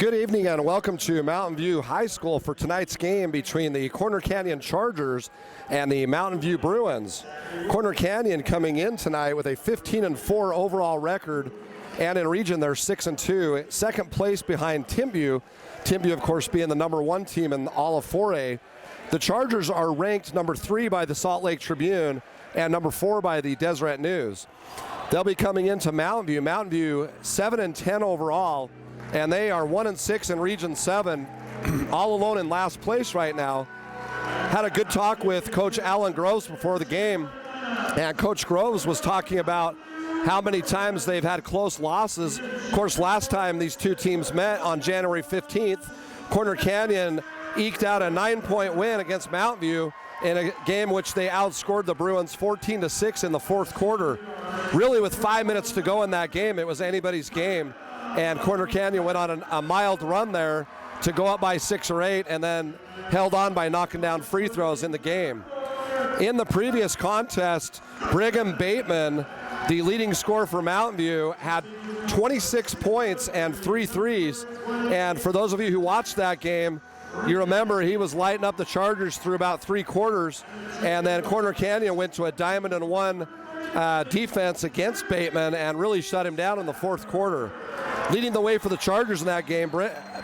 Good evening and welcome to Mountain View High School for tonight's game between the Corner Canyon Chargers and the Mountain View Bruins. Corner Canyon coming in tonight with a 15-4 overall record, and in region they're 6-2, second place behind Timbuktu. Timbuktu, of course, being the #1 team in all of 4A. The Chargers are ranked number 3 by the Salt Lake Tribune and number 4 by the Deseret News. They'll be coming into Mountain View. Mountain View 7-10 overall, and they are 1-6 in Region 7, all alone in last place right now. Had a good talk with Coach Alan Groves before the game, and Coach Groves was talking about how many times they've had close losses. Of course, last time these two teams met on January 15th, Corner Canyon eked out a 9-point win against Mountain View in a game which they outscored the Bruins 14-6 in the fourth quarter. Really, with 5 minutes to go in that game, it was anybody's game. And Corner Canyon went on a mild run there to go up by 6 or 8 and then held on by knocking down free throws in the game. In the previous contest, Brigham Bateman, the leading scorer for Mountain View, had 26 points and 3 threes. And for those of you who watched that game, you remember he was lighting up the Chargers through about 3 quarters, and then Corner Canyon went to a diamond and one defense against Bateman and really shut him down in the fourth quarter. Leading the way for the Chargers in that game,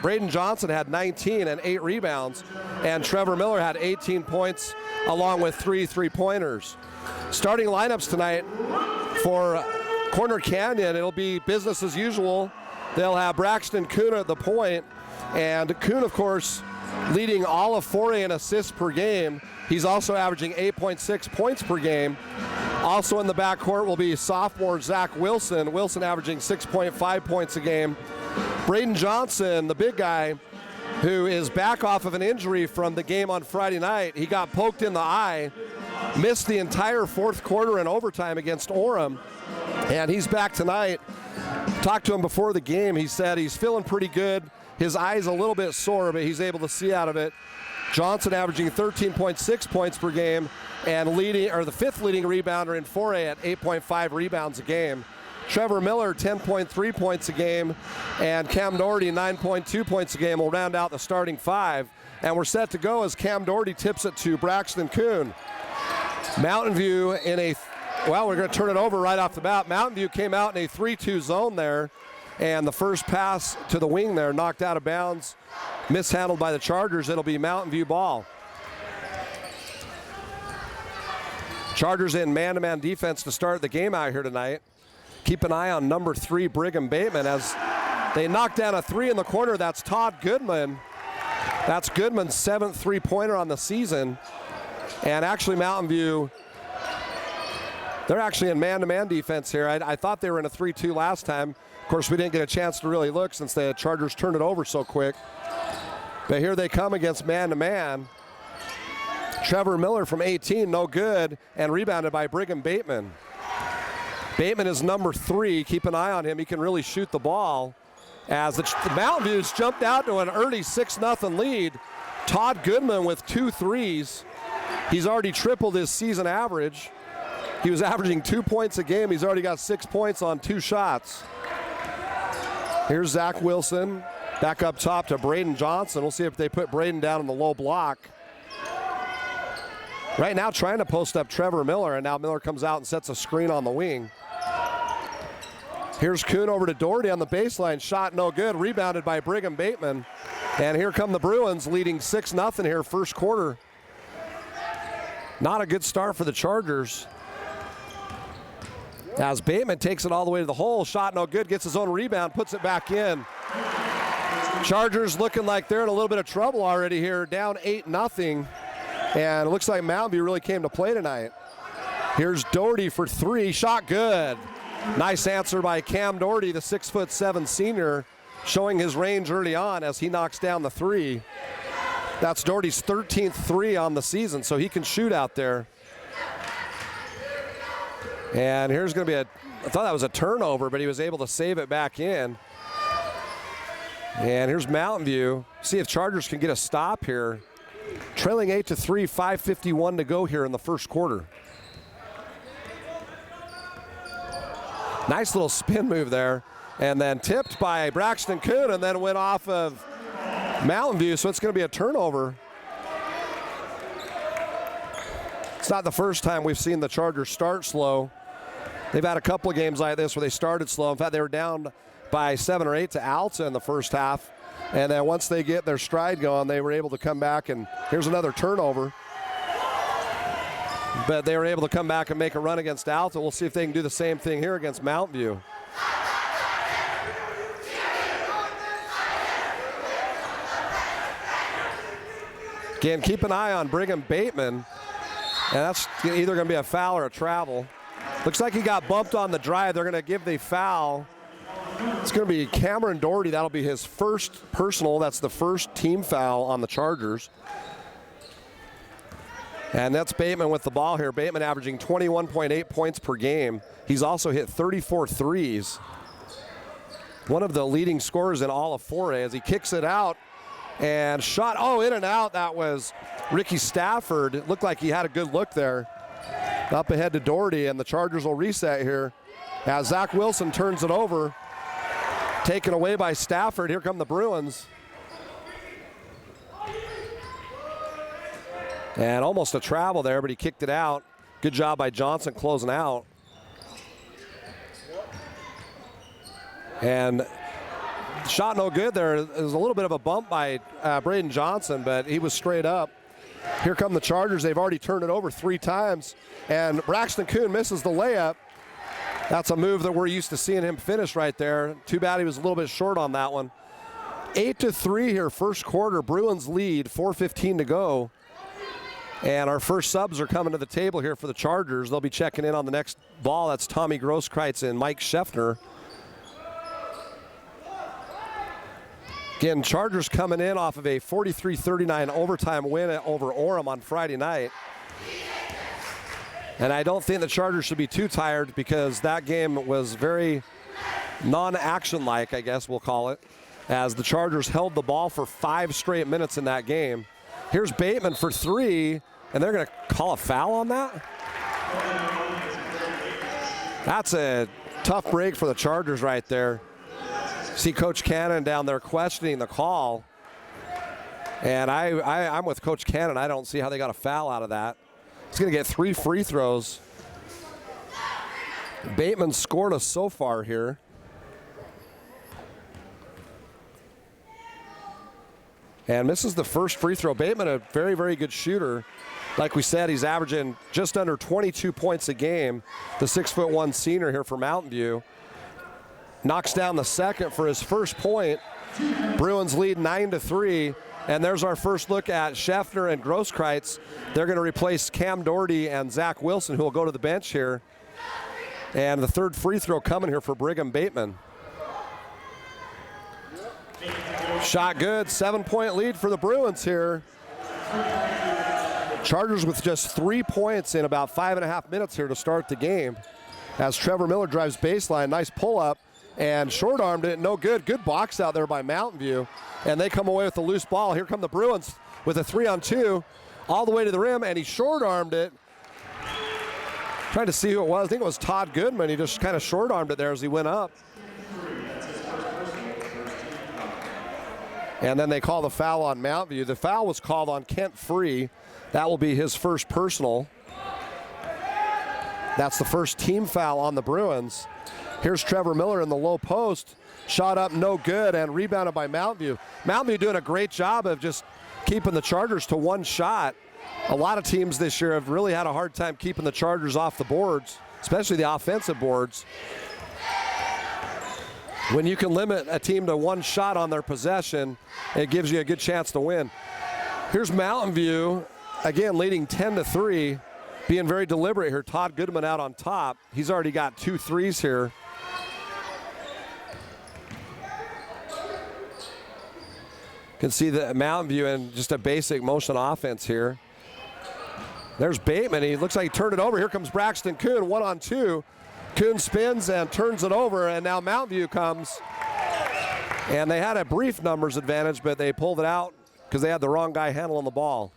Braden Johnson had 19 and 8 rebounds, and Trevor Miller had 18 points along with 3 three-pointers. Starting lineups tonight for Corner Canyon, it'll be business as usual. They'll have Braxton Kuhn at the point, and Kuhn, of course, leading all of 4A in assists per game. He's also averaging 8.6 points per game. Also in the backcourt will be sophomore Zach Wilson. Wilson averaging 6.5 points a game. Braden Johnson, the big guy, who is back off of an injury from the game on Friday night. He got poked in the eye, missed the entire fourth quarter and overtime against Orem, and he's back tonight. Talked to him before the game. He said he's feeling pretty good. His eye's a little bit sore, but he's able to see out of it. Johnson averaging 13.6 points per game and the fifth leading rebounder in 4A at 8.5 rebounds a game. Trevor Miller, 10.3 points a game, and Cam Doherty, 9.2 points a game, will round out the starting 5. And we're set to go as Cam Doherty tips it to Braxton Kuhn. Mountain View we're going to turn it over right off the bat. Mountain View came out in a 3-2 zone there, and the first pass to the wing there knocked out of bounds, mishandled by the Chargers. It'll be Mountain View ball. Chargers in man-to-man defense to start the game out here tonight. Keep an eye on number 3, Brigham Bateman, as they knock down a 3 in the corner. That's Todd Goodman. That's Goodman's 7th three-pointer on the season. And actually Mountain View, they're actually in man-to-man defense here. I thought they were in a 3-2 last time. Of course, we didn't get a chance to really look since the Chargers turned it over so quick. But here they come against man-to-man. Trevor Miller from 18, no good, and rebounded by Brigham Bateman. Bateman is number 3. Keep an eye on him. He can really shoot the ball. As the Mountain Views jumped out to an early 6-0 lead. Todd Goodman with 2 threes. He's already tripled his season average. He was averaging 2 points a game. He's already got 6 points on 2 shots. Here's Zach Wilson back up top to Braden Johnson. We'll see if they put Braden down in the low block. Right now trying to post up Trevor Miller, and now Miller comes out and sets a screen on the wing. Here's Kuhn over to Doherty on the baseline. Shot no good. Rebounded by Brigham Bateman. And here come the Bruins leading 6-0 here first quarter. Not a good start for the Chargers. As Bateman takes it all the way to the hole. Shot no good. Gets his own rebound. Puts it back in. Chargers looking like they're in a little bit of trouble already here. Down 8-0. And it looks like Mountain View really came to play tonight. Here's Doherty for 3. Shot good. Nice answer by Cam Doherty, the 6'7" senior, showing his range early on as he knocks down the 3. That's Doherty's 13th 3 on the season, so he can shoot out there. And here's going to be I thought that was a turnover, but he was able to save it back in. And here's Mountain View. See if Chargers can get a stop here. Trailing 8-3, 5:51 to go here in the first quarter. Nice little spin move there. and then tipped by Braxton Kuhn, and then went off of Mountain View, so it's going to be a turnover. It's not the first time we've seen the Chargers start slow. They've had a couple of games like this where they started slow. In fact, they were down by 7 or 8 to Alta in the first half. And then once they get their stride going, they were able to come back, and here's another turnover. But they were able to come back and make a run against Alta. We'll see if they can do the same thing here against Mountain View. Again, keep an eye on Brigham Bateman. And that's either going to be a foul or a travel. Looks like he got bumped on the drive. They're going to give the foul. It's going to be Cameron Doherty. That'll be his first personal. That's the first team foul on the Chargers. And that's Bateman with the ball here. Bateman averaging 21.8 points per game. He's also hit 34 threes. One of the leading scorers in all of 4A as he kicks it out and shot. Oh, in and out. That was Ricky Stafford. It looked like he had a good look there. Up ahead to Doherty, and the Chargers will reset here as Zach Wilson turns it over. Taken away by Stafford. Here come the Bruins. And almost a travel there, but he kicked it out. Good job by Johnson closing out. And shot no good there. There's a little bit of a bump by Braden Johnson, but he was straight up. Here come the Chargers. They've already turned it over 3 times. And Braxton Kuhn misses the layup. That's a move that we're used to seeing him finish right there. Too bad he was a little bit short on that one. 8-3 here, first quarter. Bruins lead, 4:15 to go. And our first subs are coming to the table here for the Chargers. They'll be checking in on the next ball. That's Tommy Grosskreitz and Mike Scheffner. Again, Chargers coming in off of a 43-39 overtime win over Orem on Friday night. And I don't think the Chargers should be too tired because that game was very non-action-like, I guess we'll call it, as the Chargers held the ball for 5 straight minutes in that game. Here's Bateman for 3, and they're going to call a foul on that? That's a tough break for the Chargers right there. See Coach Cannon down there questioning the call. And I'm with Coach Cannon. I don't see how they got a foul out of that. He's going to get 3 free throws. Bateman scored us so far here. And misses the first free throw. Bateman, a very, very good shooter. Like we said, he's averaging just under 22 points a game. The 6'1" senior here for Mountain View. Knocks down the second for his first point. Bruins lead 9-3. And there's our first look at Scheffner and Grosskreitz. They're going to replace Cam Doherty and Zach Wilson, who will go to the bench here. And the third free throw coming here for Brigham Bateman. Shot good, 7-point lead for the Bruins here. Chargers with just 3 points in about 5.5 minutes here to start the game. As Trevor Miller drives baseline, nice pull-up, and short-armed it, no good. Good box out there by Mountain View. And they come away with the loose ball. Here come the Bruins with a 3-on-2 all the way to the rim, and he short-armed it. Trying to see who it was. I think it was Todd Goodman. He just kind of short-armed it there as he went up. And then they call the foul on Mountain View. The foul was called on Kent Free. That will be his first personal. That's the first team foul on the Bruins. Here's Trevor Miller in the low post. Shot up, no good, and rebounded by Mountain View. Mountain View doing a great job of just keeping the Chargers to 1 shot. A lot of teams this year have really had a hard time keeping the Chargers off the boards, especially the offensive boards. When you can limit a team to 1 shot on their possession, it gives you a good chance to win. Here's Mountain View, again leading 10-3, being very deliberate here. Todd Goodman out on top. He's already got 2 threes here. You can see the Mountain View in just a basic motion offense here. There's Bateman. He looks like he turned it over. Here comes Braxton Kuhn, 1-on-2. Kuhn spins and turns it over, and now Mountain View comes. And they had a brief numbers advantage, but they pulled it out because they had the wrong guy handling the ball.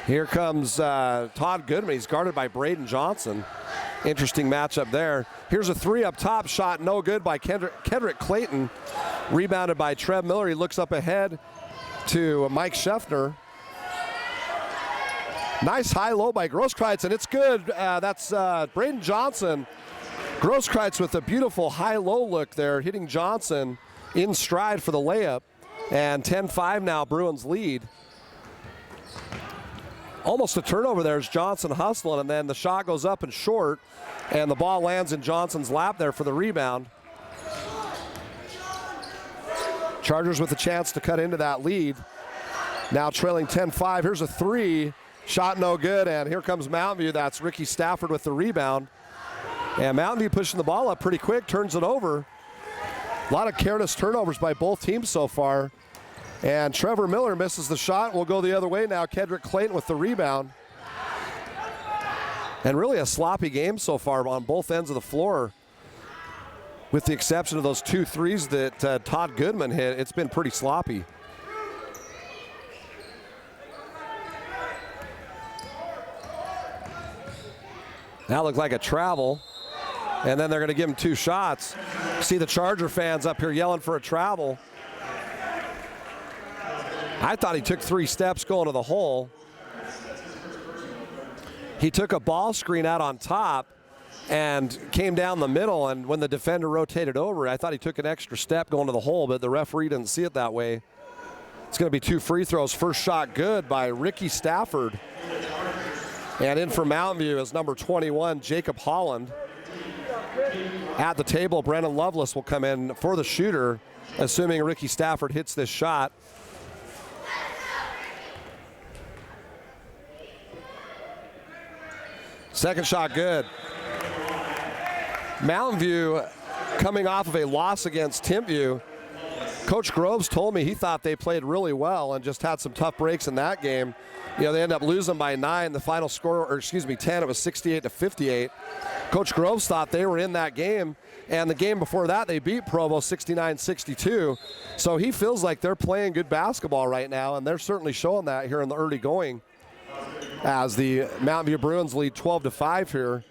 Here comes Todd Goodman. He's guarded by Braden Johnson. interesting matchup there. Here's a three up top, shot no good by Kendrick Clayton. Rebounded by Trev Miller. He looks up ahead to Mike Scheffner. Nice high-low by Grosskreutz, and it's good. That's Braden Johnson. Grosskreutz with a beautiful high-low look there, hitting Johnson in stride for the layup. And 10-5 now, Bruins lead. Almost a turnover there as Johnson hustling, and then the shot goes up and short, and the ball lands in Johnson's lap there for the rebound. Chargers with a chance to cut into that lead. Now trailing 10-5. Here's a three. Shot no good, and here comes Mountain View. That's Ricky Stafford with the rebound. And Mountain View pushing the ball up pretty quick, turns it over. A lot of careless turnovers by both teams so far. And Trevor Miller misses the shot. We'll go the other way now. Kendrick Clayton with the rebound. And really a sloppy game so far on both ends of the floor. With the exception of those 2 threes that Todd Goodman hit, it's been pretty sloppy. That looked like a travel, and then they're going to give him 2 shots. See the Charger fans up here yelling for a travel. I thought he took 3 steps going to the hole. He took a ball screen out on top and came down the middle, and when the defender rotated over, I thought he took an extra step going to the hole, but the referee didn't see it that way. It's going to be 2 free throws. First shot good by Ricky Stafford. And in for Mountain View is number 21, Jacob Holland. At the table, Brandon Lovelace will come in for the shooter, assuming Ricky Stafford hits this shot. Second shot good. Mountain View coming off of a loss against Timpview. Coach Groves told me he thought they played really well and just had some tough breaks in that game. You know, they end up losing by 9. The final score, or excuse me, 10. It was 68-58. Coach Groves thought they were in that game, and the game before that they beat Provo 69-62. So he feels like they're playing good basketball right now, and they're certainly showing that here in the early going as the Mountain View Bruins lead 12-5 here.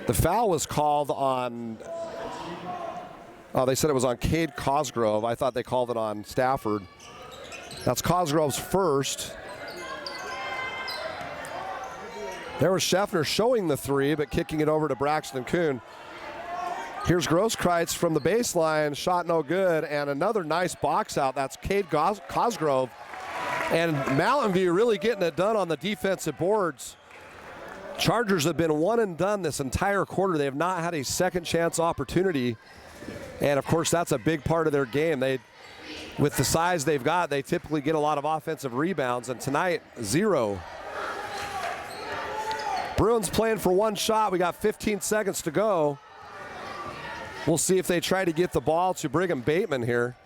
The foul was called on, they said it was on Cade Cosgrove. I thought they called it on Stafford. That's Cosgrove's first. There was Scheffner showing the 3, but kicking it over to Braxton Kuhn. Here's Grosskreutz from the baseline, shot no good, and another nice box out. That's Cade Cosgrove. And Mountain View really getting it done on the defensive boards. Chargers have been one and done this entire quarter. They have not had a second chance opportunity. And of course, that's a big part of their game. With the size they've got, they typically get a lot of offensive rebounds, and tonight, 0. Bruins playing for 1 shot. We got 15 seconds to go. We'll see if they try to get the ball to Brigham Bateman here.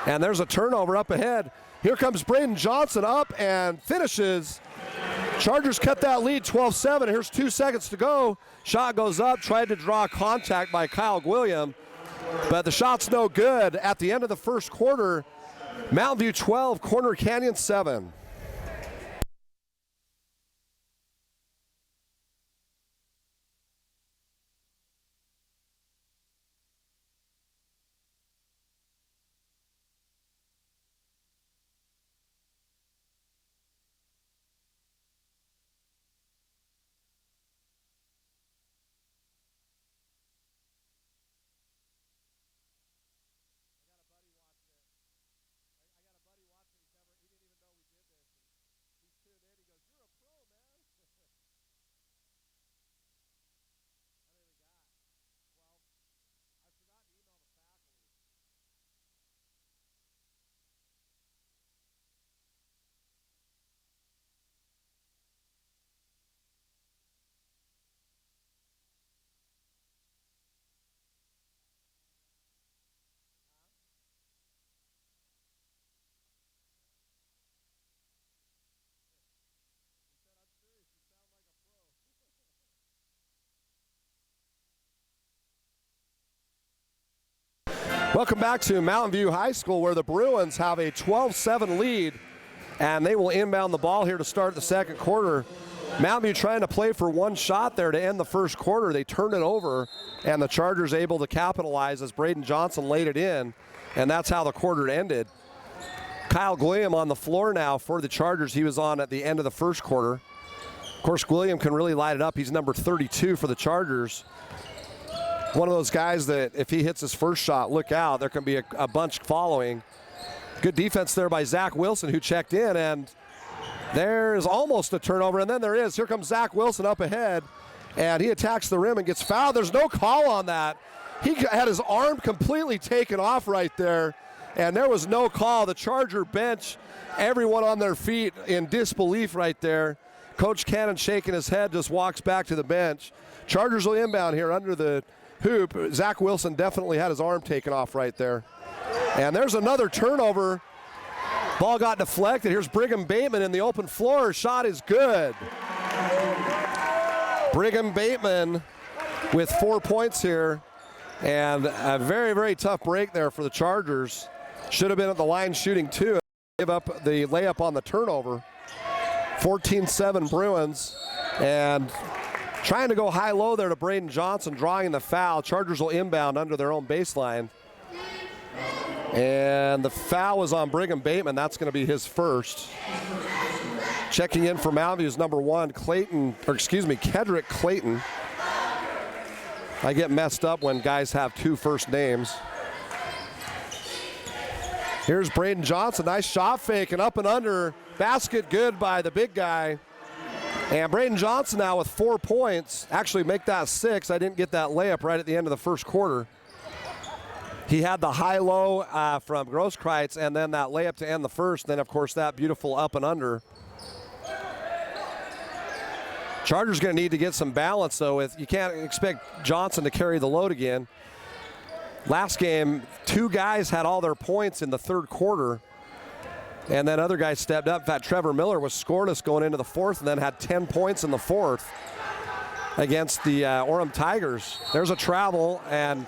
And there's a turnover up ahead. Here comes Braden Johnson up and finishes. Chargers cut that lead 12-7. Here's 2 seconds to go. Shot goes up, tried to draw contact by Kyle Gwilliam, but the shot's no good. At the end of the first quarter, Mountain View 12, Corner Canyon 7. Welcome back to Mountain View High School, where the Bruins have a 12-7 lead, and they will inbound the ball here to start the second quarter. Mountain View trying to play for one shot there to end the first quarter. They turned it over, and the Chargers able to capitalize as Braden Johnson laid it in, and that's how the quarter ended. Kyle Gwilliam on the floor now for the Chargers. He was on at the end of the first quarter. Of course, Gwilliam can really light it up. He's number 32 for the Chargers. One of those guys that if he hits his first shot, look out, there can be a bunch following. Good defense there by Zach Wilson, who checked in, and there's almost a turnover, and then there is. Here comes Zach Wilson up ahead, and he attacks the rim and gets fouled. There's no call on that. He had his arm completely taken off right there, and there was no call. The Charger bench, everyone on their feet in disbelief right there. Coach Cannon shaking his head, just walks back to the bench. Chargers will inbound here under the hoop. Zach Wilson definitely had his arm taken off right there. And there's another turnover. Ball got deflected. Here's Brigham Bateman in the open floor. Shot is good. Brigham Bateman with 4 points here. And a very, very tough break there for the Chargers. Should have been at the line shooting two. Give up the layup on the turnover. 14-7 Bruins. And trying to go high-low there to Braden Johnson, drawing the foul. Chargers will inbound under their own baseline. And the foul was on Brigham Bateman. That's going to be his first. Checking in for Mountain View is number 1, Kedrick Clayton. I get messed up when guys have 2 first names. Here's Braden Johnson. Nice shot fake and up and under. Basket good by the big guy. And Braden Johnson now with 4 points. Actually make that 6. I didn't get that layup right at the end of the first quarter. He had the high-low from Grosskreutz and then that layup to end the first. Then, of course, that beautiful up and under. Chargers going to need to get some balance, though. You can't expect Johnson to carry the load again. Last game, 2 guys had all their points in the third quarter, and then other guys stepped up. In fact, Trevor Miller was scoreless going into the fourth and then had 10 points in the fourth against the Orem Tigers. There's a travel, and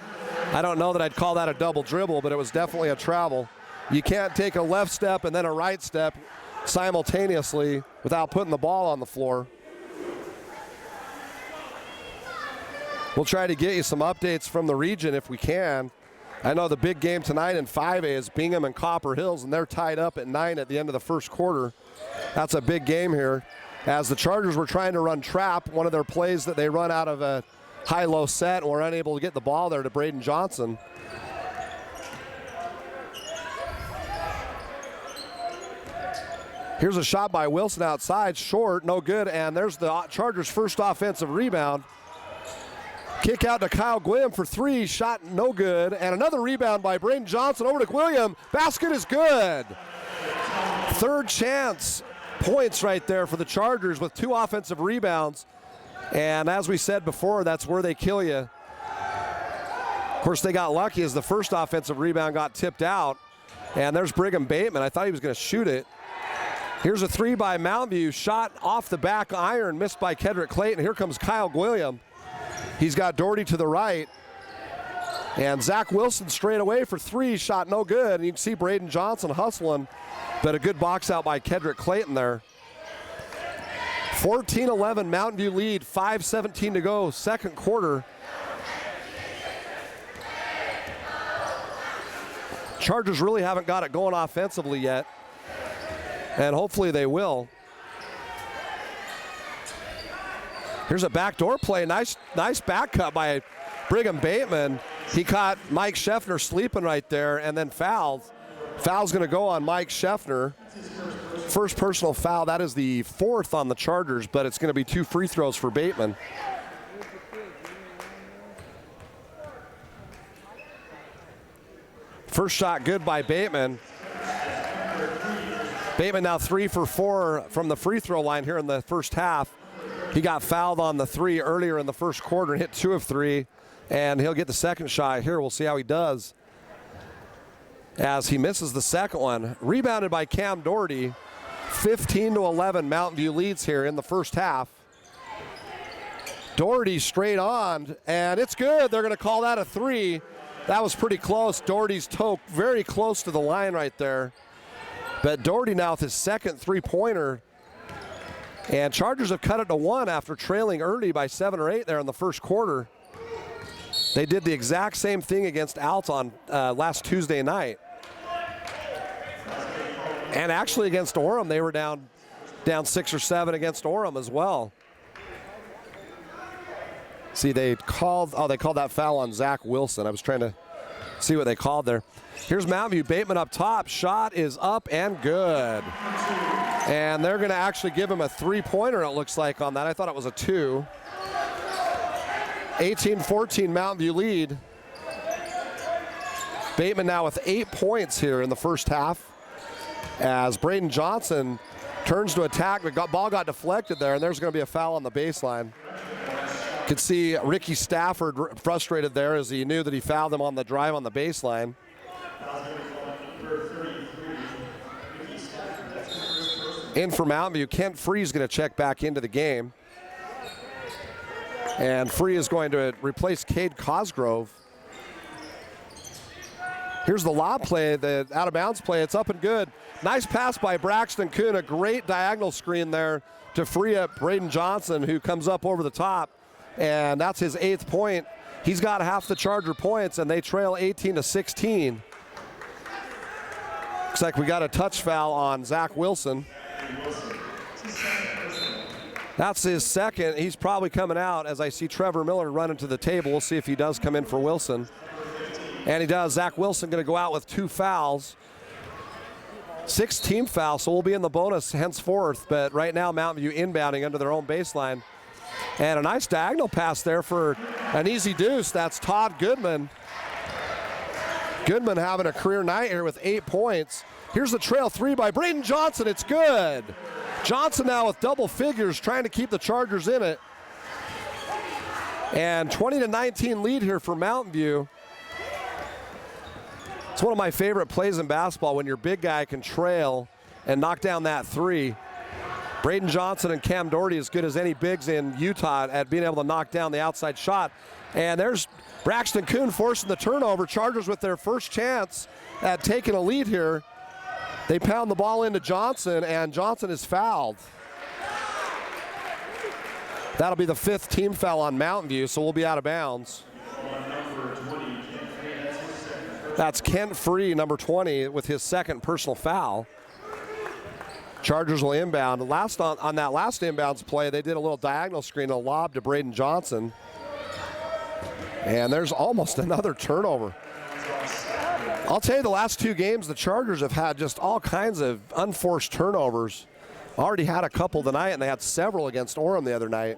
I don't know that I'd call that a double dribble, but it was definitely a travel. You can't take a left step and then a right step simultaneously without putting the ball on the floor. We'll try to get you some updates from the region if we can. I know the big game tonight in 5A is Bingham and Copper Hills, and they're tied up at 9 at the end of the first quarter. That's a big game here. As the Chargers were trying to run trap, one of their plays that they run out of a high-low set and were unable to get the ball there to Braden Johnson. Here's a shot by Wilson outside, short, no good, and there's the Chargers' first offensive rebound. Kick out to Kyle Gwilliam for 3, shot no good, and another rebound by Braden Johnson over to Gwilliam. Basket is good. Third chance points right there for the Chargers with 2 offensive rebounds. And as we said before, that's where they kill you. Of course, they got lucky as the first offensive rebound got tipped out. And there's Brigham Bateman. I thought he was going to shoot it. Here's a 3 by Mountain View. Shot off the back iron, missed by Kedrick Clayton. Here comes Kyle Gwilliam. He's got Doherty to the right. And Zach Wilson straight away for 3, shot no good. And you can see Braden Johnson hustling, but a good box out by Kedrick Clayton there. 14-11 Mountain View lead, 5:17 to go, second quarter. Chargers really haven't got it going offensively yet, and hopefully they will. Here's a backdoor play. Nice back cut by Brigham Bateman. He caught Mike Scheffner sleeping right there and then fouled. Foul's going to go on Mike Scheffner. First personal foul. That is the 4th on the Chargers, but it's going to be 2 free throws for Bateman. First shot good by Bateman. Bateman now 3 for 4 from the free throw line here in the first half. He got fouled on the 3 earlier in the first quarter and hit 2 of 3, and he'll get the second shot here. We'll see how he does as he misses the second one. Rebounded by Cam Doherty. 15-11 Mountain View leads here in the first half. Doherty straight on, and it's good. They're going to call that a 3. That was pretty close. Doherty's toe very close to the line right there. But Doherty now with his second 3-pointer. And Chargers have cut it to 1 after trailing early by 7 or 8 there in the first quarter. They did the exact same thing against Alton last Tuesday night. And actually against Orem, they were down 6 or 7 against Orem as well. See, they called that foul on Zach Wilson. I was trying to see what they called there. Here's Mountain View. Bateman up top. Shot is up and good. And they're going to actually give him a 3-pointer, it looks like, on that. I thought it was a 2. 18-14 Mountain View lead. Bateman now with 8 points here in the first half as Braden Johnson turns to attack. The ball got deflected there, and there's going to be a foul on the baseline. You could see Ricky Stafford frustrated there as he knew that he fouled him on the drive on the baseline. In for Mountain View, Kent Free is going to check back into the game. And Free is going to replace Cade Cosgrove. Here's the lob play, the out-of-bounds play. It's up and good. Nice pass by Braxton Kuhn. A great diagonal screen there to free up Braden Johnson, who comes up over the top. And that's his 8th point. He's got half the Charger points, and they trail 18-16. Looks like we got a touch foul on Zach Wilson. That's his second. He's probably coming out as I see Trevor Miller running to the table. We'll see if he does come in for Wilson. And he does. Zach Wilson going to go out with 2 fouls. 6 team fouls, so we'll be in the bonus henceforth. But right now, Mountain View inbounding under their own baseline. And a nice diagonal pass there for an easy deuce. That's Todd Goodman. Goodman having a career night here with 8 points. Here's the trail 3 by Braden Johnson. It's good. Johnson now with double figures trying to keep the Chargers in it. And 20-19 lead here for Mountain View. It's one of my favorite plays in basketball when your big guy can trail and knock down that 3. Braden Johnson and Cam Doherty as good as any bigs in Utah at being able to knock down the outside shot. And there's Braxton Kuhn forcing the turnover. Chargers with their first chance at taking a lead here. They pound the ball into Johnson, and Johnson is fouled. That'll be the 5th team foul on Mountain View, so we'll be out of bounds. That's Kent Free, number 20, with his 2nd personal foul. Chargers will inbound. On that last inbounds play, they did a little diagonal screen, a lob to Braden Johnson. And there's almost another turnover. I'll tell you, the last 2 games, the Chargers have had just all kinds of unforced turnovers. Already had a couple tonight, and they had several against Orem the other night.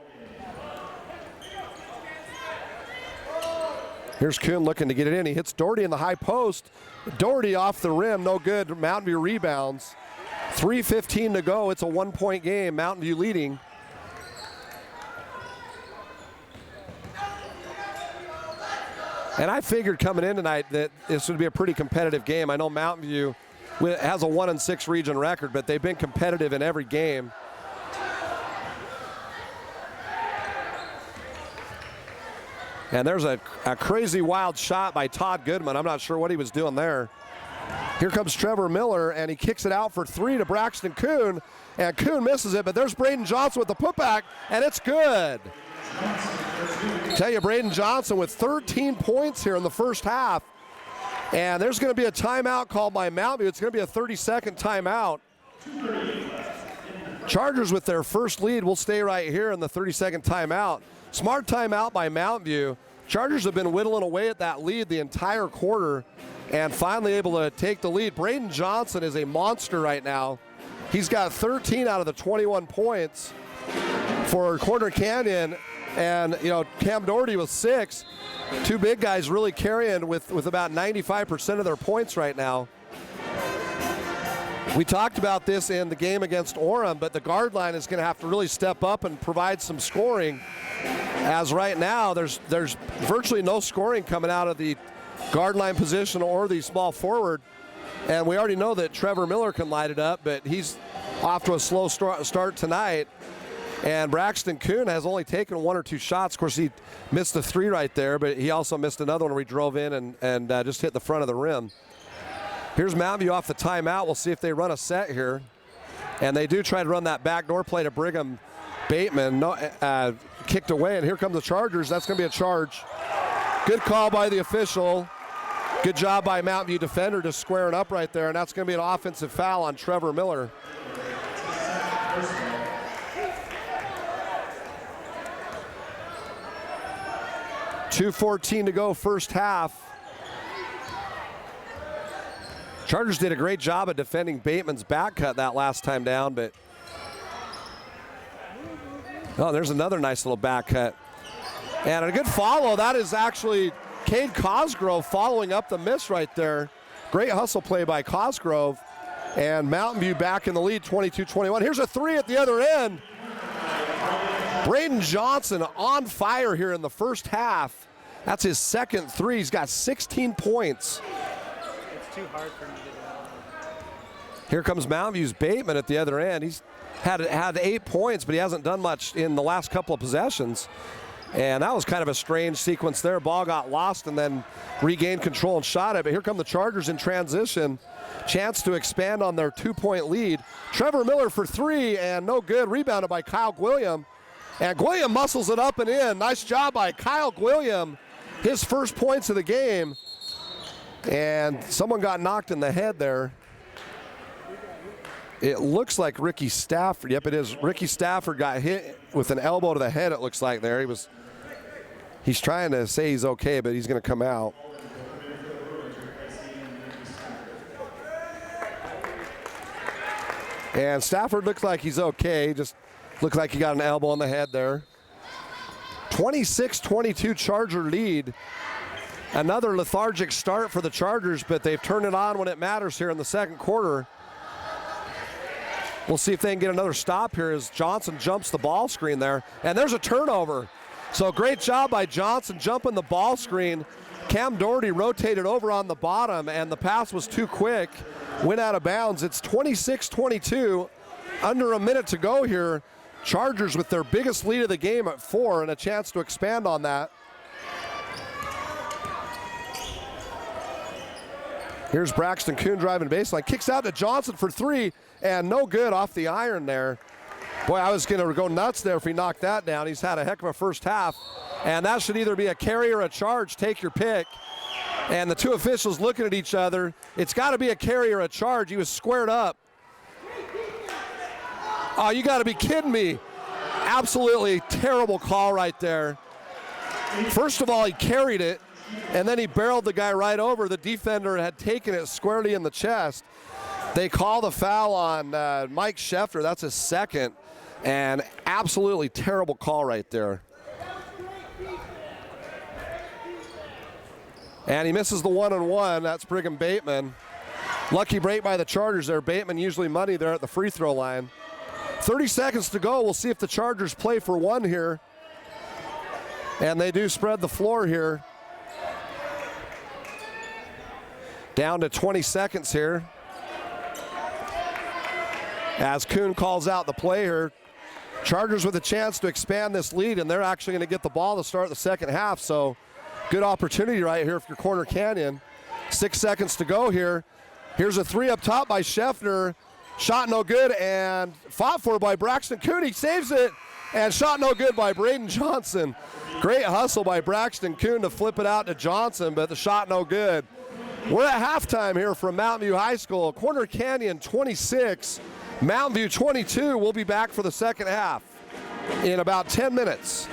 Here's Kuhn looking to get it in. He hits Doherty in the high post. Doherty off the rim, no good. Mountain View rebounds. 3:15 to go. It's a 1-point game. Mountain View leading. And I figured coming in tonight that this would be a pretty competitive game. I know Mountain View has a 1-6 region record, but they've been competitive in every game. And there's a crazy wild shot by Todd Goodman. I'm not sure what he was doing there. Here comes Trevor Miller, and he kicks it out for 3 to Braxton Kuhn, and Kuhn misses it, but there's Braden Johnson with the putback, and it's good. Tell you, Braden Johnson with 13 points here in the first half, and there's going to be a timeout called by Mountain View. It's going to be a 30-second timeout. Chargers with their first lead will stay right here in the 30-second timeout. Smart timeout by Mountain View. Chargers have been whittling away at that lead the entire quarter and finally able to take the lead. Braden Johnson is a monster right now. He's got 13 out of the 21 points for Corner Canyon, and Cam Doherty with 6. 2 big guys really carrying with about 95% of their points right now. We talked about this in the game against Orem, but the guard line is going to have to really step up and provide some scoring, as right now there's virtually no scoring coming out of the guard line position or the small forward. And we already know that Trevor Miller can light it up, but he's off to a slow start tonight. And Braxton Kuhn has only taken 1 or 2 shots. Of course, he missed the 3 right there, but he also missed another one where he drove in and just hit the front of the rim. Here's Mountain View off the timeout. We'll see if they run a set here. And they do try to run that backdoor play to Brigham. Bateman kicked away, and here come the Chargers. That's going to be a charge. Good call by the official. Good job by Mountain View defender just squaring up right there, and that's going to be an offensive foul on Trevor Miller. .2:14 to go first half. Chargers did a great job of defending Bateman's back cut that last time down, but oh, there's another nice little back cut. And a good follow. That is actually Cade Cosgrove following up the miss right there. Great hustle play by Cosgrove. And Mountain View back in the lead, 22-21. Here's a three at the other end. Braden Johnson on fire here in the first half. That's his second three. He's got 16 points. It's too hard for him to get that. Here comes Mountain View's Bateman at the other end. He's had 8 points, but he hasn't done much in the last couple of possessions. And that was kind of a strange sequence there. Ball got lost and then regained control and shot it. But here come the Chargers in transition. Chance to expand on their 2-point lead. Trevor Miller for three, and no good. Rebounded by Kyle Gwilliam. And Gwilliam muscles it up and in. Nice job by Kyle Gwilliam. His first points of the game. And someone got knocked in the head there. It looks like Ricky Stafford. Yep, it is. Ricky Stafford got hit with an elbow to the head, it looks like there. He's trying to say he's okay, but he's going to come out. And Stafford looks like he's okay. Just looks like he got an elbow on the head there. 26-22 Charger lead. Another lethargic start for the Chargers, but they've turned it on when it matters here in the second quarter. We'll see if they can get another stop here as Johnson jumps the ball screen there. And there's a turnover. So great job by Johnson jumping the ball screen. Cam Doherty rotated over on the bottom, and the pass was too quick. Went out of bounds. It's 26-22. Under a minute to go here. Chargers with their biggest lead of the game at 4 and a chance to expand on that. Here's Braxton Kuhn driving baseline. Kicks out to Johnson for three, and no good off the iron there. Boy, I was going to go nuts there if he knocked that down. He's had a heck of a first half, and that should either be a carry or a charge. Take your pick. And the two officials looking at each other. It's got to be a carry or a charge. He was squared up. Oh, you got to be kidding me. Absolutely terrible call right there. First of all, he carried it, and then he barreled the guy right over. The defender had taken it squarely in the chest. They call the foul on Mike Schefter. That's his second, and absolutely terrible call right there. And he misses the 1-on-1. That's Brigham Bateman. Lucky break by the Chargers there. Bateman usually money there at the free throw line. 30 seconds to go. We'll see if the Chargers play for one here. And they do spread the floor here. Down to 20 seconds here. As Kuhn calls out the play here. Chargers with a chance to expand this lead, and they're actually going to get the ball to start the second half. So good opportunity right here if you're Corner Canyon. 6 seconds to go here. Here's a three up top by Schefter. Shot no good, and fought for by Braxton Kuhn. He saves it, and shot no good by Braden Johnson. Great hustle by Braxton Kuhn to flip it out to Johnson, but the shot no good. We're at halftime here from Mountain View High School. Corner Canyon 26, Mountain View 22. We'll be back for the second half in about 10 minutes.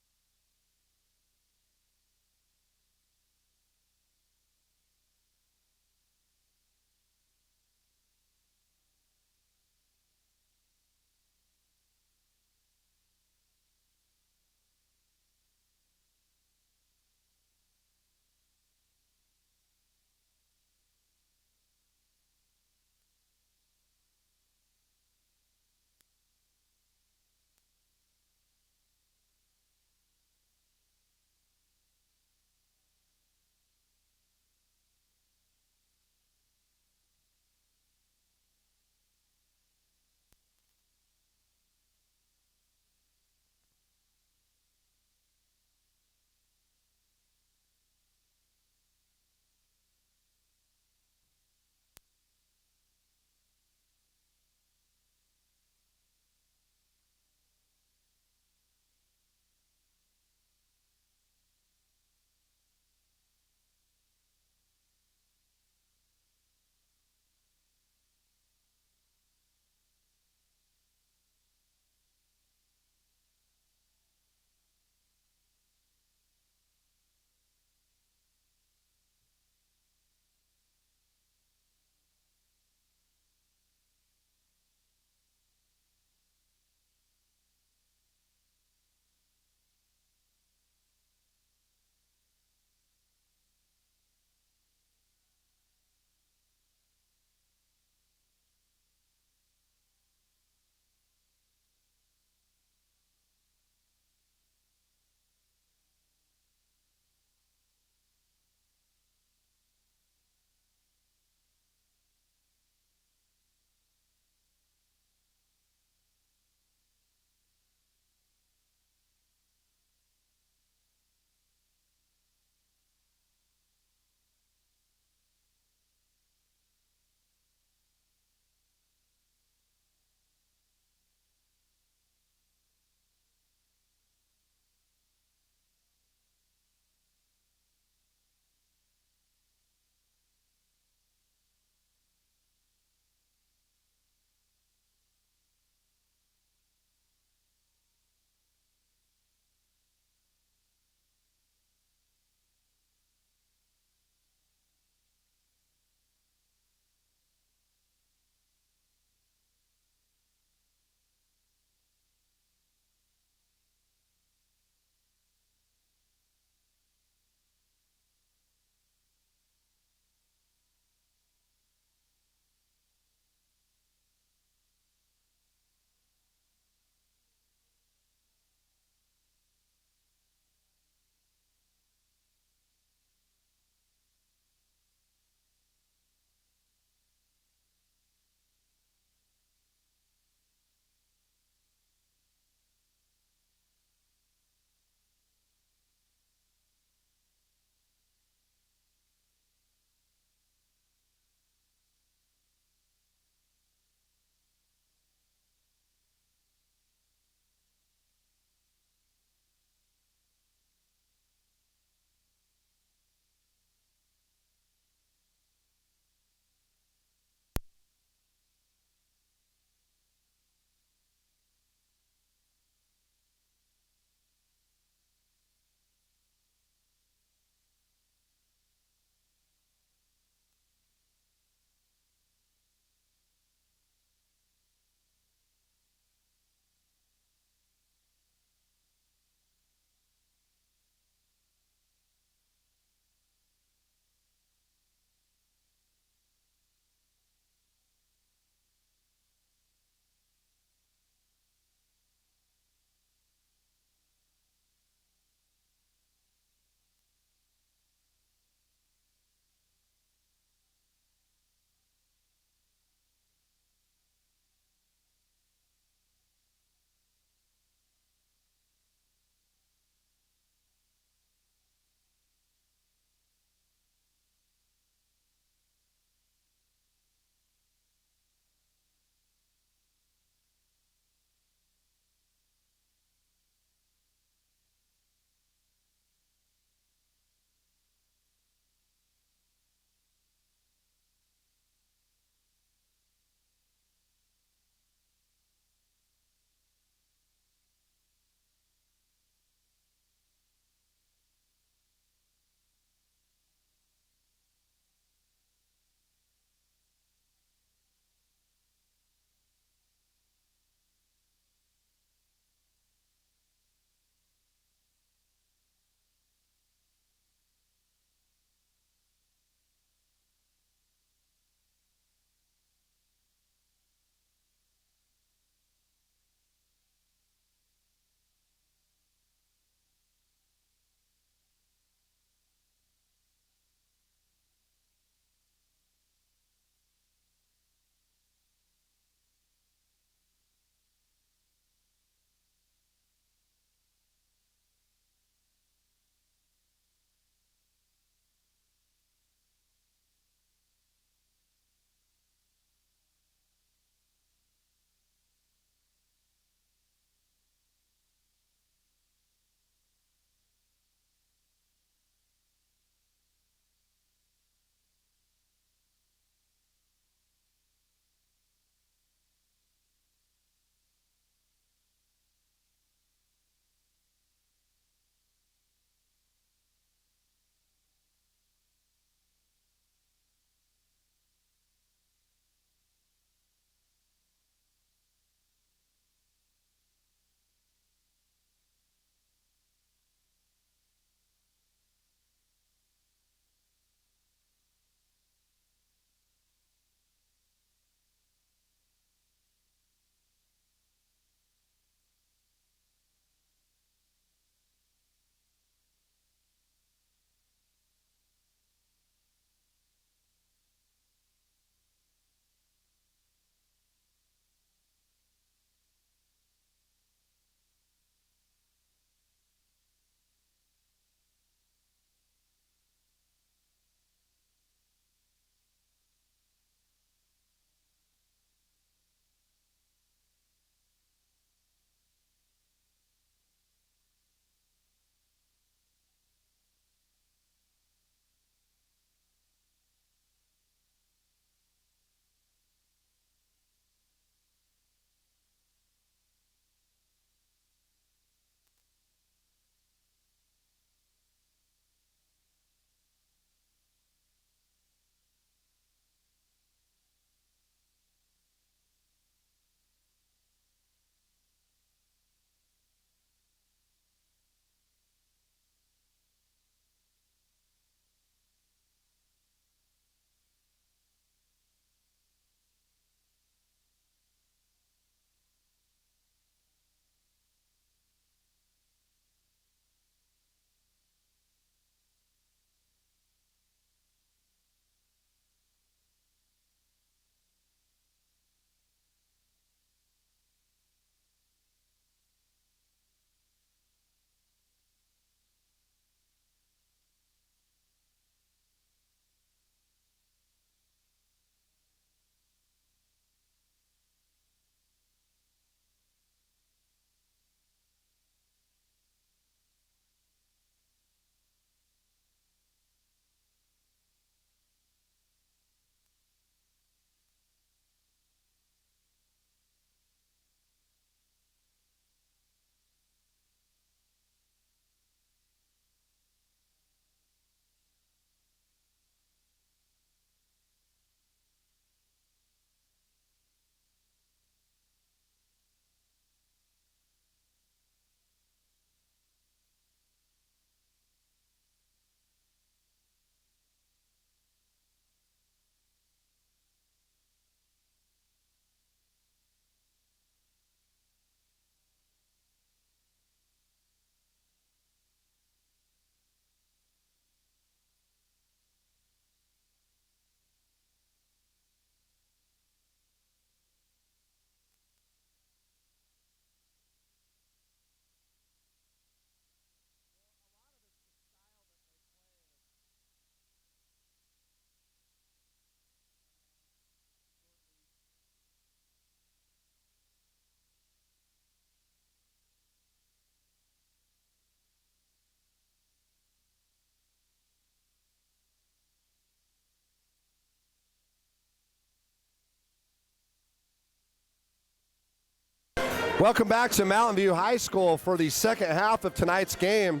Welcome back to Mountain View High School for the second half of tonight's game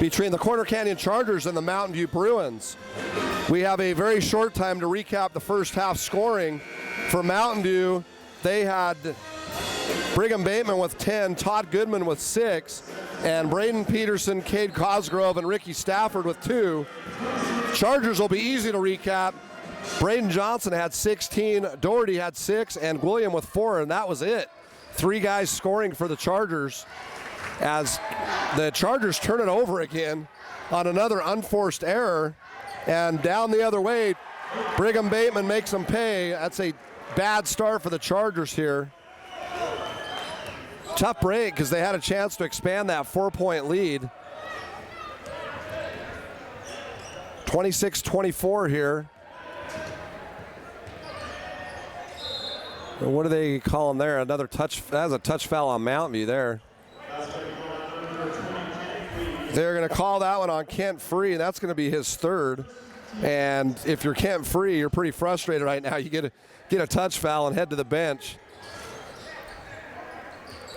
between the Corner Canyon Chargers and the Mountain View Bruins. We have a very short time to recap the first half scoring. For Mountain View, they had Brigham Bateman with 10, Todd Goodman with 6, and Braden Peterson, Cade Cosgrove, and Ricky Stafford with 2. Chargers will be easy to recap. Braden Johnson had 16, Doherty had 6, and William with 4, and that was it. 3 guys scoring for the Chargers as the Chargers turn it over again on another unforced error. And down the other way, Brigham Bateman makes them pay. That's a bad start for the Chargers here. Tough break because they had a chance to expand that 4-point lead. 26-24 here. What are they calling there? Another touch. That's a touch foul on Mountain View there. They're going to call that one on Kent Free, and that's going to be his 3rd. And if you're Kent Free, you're pretty frustrated right now. You get a touch foul and head to the bench.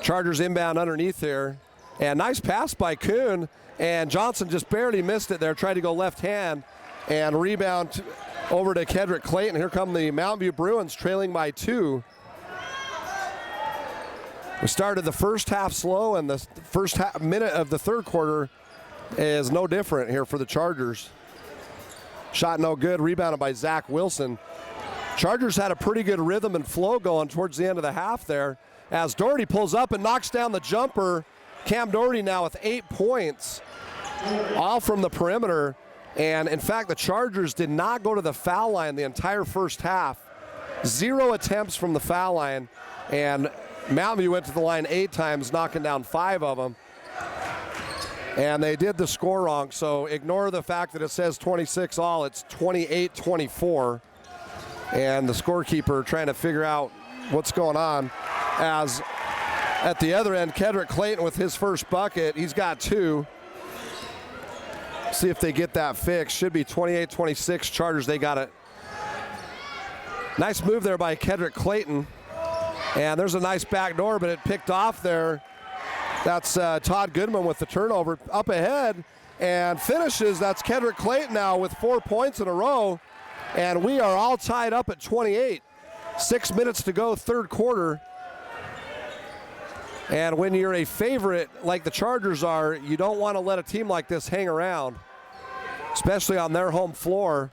Chargers inbound underneath there. And nice pass by Kuhn. And Johnson just barely missed it there. Tried to go left hand and rebound over to Kedrick Clayton. Here come the Mountain View Bruins trailing by 2. We started the first half slow, and the first minute of the third quarter is no different here for the Chargers. Shot no good, rebounded by Zach Wilson. Chargers had a pretty good rhythm and flow going towards the end of the half there as Doherty pulls up and knocks down the jumper. Cam Doherty now with 8 points, all from the perimeter. And in fact, the Chargers did not go to the foul line the entire first half. 0 attempts from the foul line, and Mountain View went to the line 8 times, knocking down 5 of them. And they did the score wrong, so ignore the fact that it says 26 all. It's 28-24. And the scorekeeper trying to figure out what's going on. As at the other end, Kedrick Clayton with his first bucket. He's got 2. See if they get that fixed. Should be 28-26 Chargers. They got it. Nice move there by Kedrick Clayton. And there's a nice back door, but it picked off there. That's Todd Goodman with the turnover. Up ahead and finishes. That's Kedrick Clayton now with 4 points in a row. And we are all tied up at 28. 6 minutes to go, third quarter. And when you're a favorite like the Chargers are, you don't want to let a team like this hang around, especially on their home floor.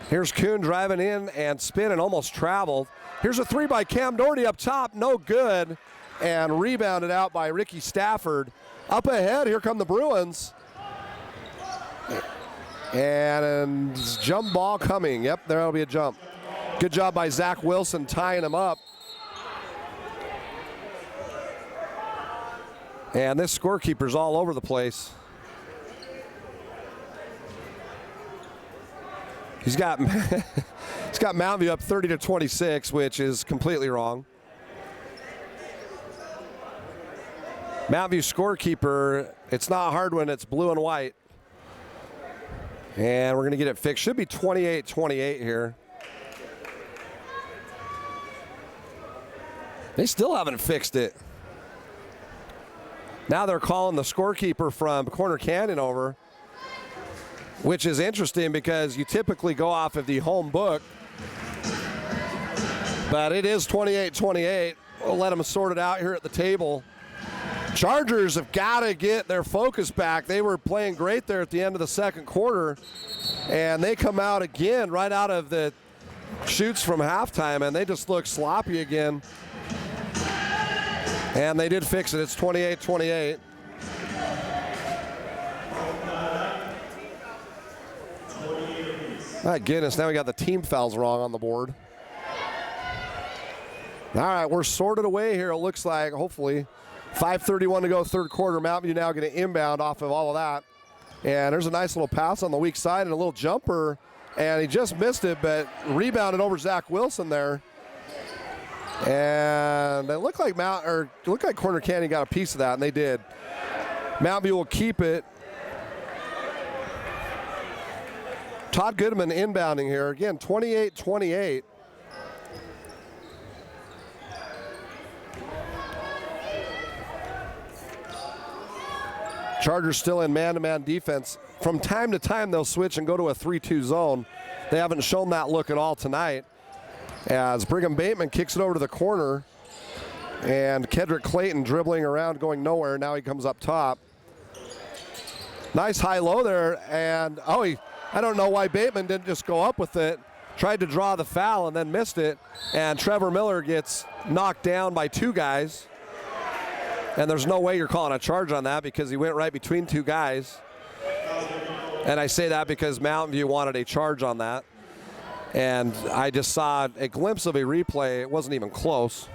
Here's Kuhn driving in and spin and almost traveled. Here's a 3 by Cam Doherty up top, no good. And rebounded out by Ricky Stafford. Up ahead, here come the Bruins. And jump ball coming. Yep, there'll be a jump. Good job by Zach Wilson tying him up. And this scorekeeper's all over the place. He's got Mountain View up 30-26, which is completely wrong. Mountain View scorekeeper, it's not hard when it's blue and white. And we're going to get it fixed. Should be 28-28 here. They still haven't fixed it. Now they're calling the scorekeeper from Corner Canyon over, which is interesting because you typically go off of the home book. But it is 28-28. We'll let them sort it out here at the table. Chargers have got to get their focus back. They were playing great there at the end of the second quarter, and they come out again right out of the shoots from halftime, and they just look sloppy again. And they did fix it. It's 28-28. My goodness, now we got the team fouls wrong on the board. All right, we're sorted away here, it looks like, hopefully. 5:31 to go, third quarter. Mountain View now going to inbound off of all of that. And there's a nice little pass on the weak side and a little jumper. And he just missed it, but rebounded over Zach Wilson there. And it looked like Corner Canyon got a piece of that, and they did. Mountain View will keep it. Todd Goodman inbounding here. Again, 28-28. Chargers still in man-to-man defense. From time to time, they'll switch and go to a 3-2 zone. They haven't shown that look at all tonight. As Brigham Bateman kicks it over to the corner, and Kedrick Clayton dribbling around, going nowhere. Now he comes up top. Nice high-low there, and I don't know why Bateman didn't just go up with it. Tried to draw the foul and then missed it, and Trevor Miller gets knocked down by two guys. And there's no way you're calling a charge on that because he went right between two guys. And I say that because Mountain View wanted a charge on that. And I just saw a glimpse of a replay. It wasn't even close.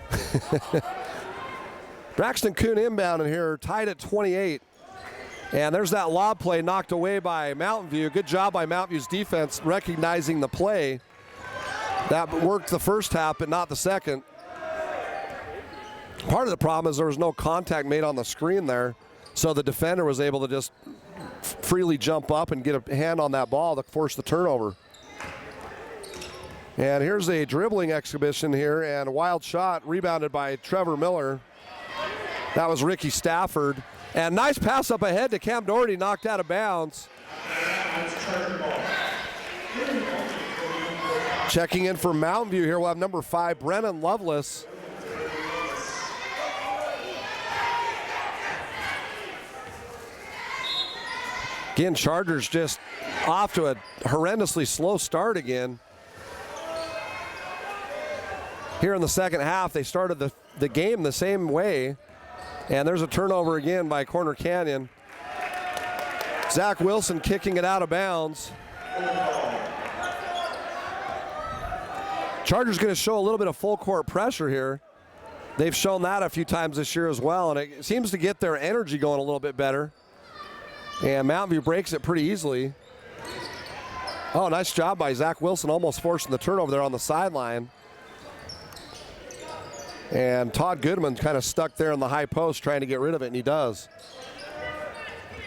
Braxton Kuhn inbound in here, tied at 28. And there's that lob play knocked away by Mountain View. Good job by Mountain View's defense recognizing the play. That worked the first half, but not the second. Part of the problem is there was no contact made on the screen there, so the defender was able to just freely jump up and get a hand on that ball to force the turnover. And here's a dribbling exhibition here, and a wild shot rebounded by Trevor Miller. That was Ricky Stafford. And nice pass up ahead to Cam Doherty, knocked out of bounds. Checking in for Mountain View here, we'll have number 5, Brennan Lovelace. Again, Chargers just off to a horrendously slow start again. Here in the second half, they started the game the same way. And there's a turnover again by Corner Canyon. Zach Wilson kicking it out of bounds. Chargers going to show a little bit of full court pressure here. They've shown that a few times this year as well, and it seems to get their energy going a little bit better. And Mountain View breaks it pretty easily. Oh, nice job by Zach Wilson, almost forcing the turnover there on the sideline. And Todd Goodman kind of stuck there in the high post trying to get rid of it, and he does.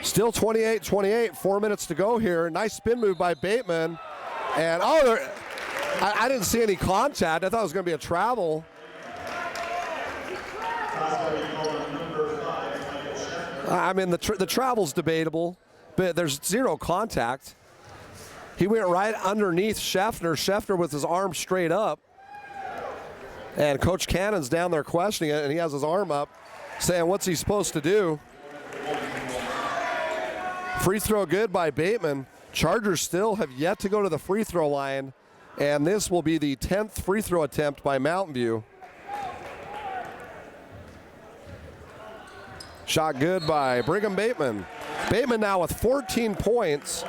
Still 28-28, 4 minutes to go here. Nice spin move by Bateman. And, I didn't see any contact. I thought it was going to be a travel. I mean, the travel's debatable, but there's zero contact. He went right underneath Scheffner. Scheffner with his arm straight up. And Coach Cannon's down there questioning it, and he has his arm up, saying, what's he supposed to do? Free throw good by Bateman. Chargers still have yet to go to the free throw line, and this will be the 10th free throw attempt by Mountain View. Shot good by Brigham Bateman. Bateman now with 14 points.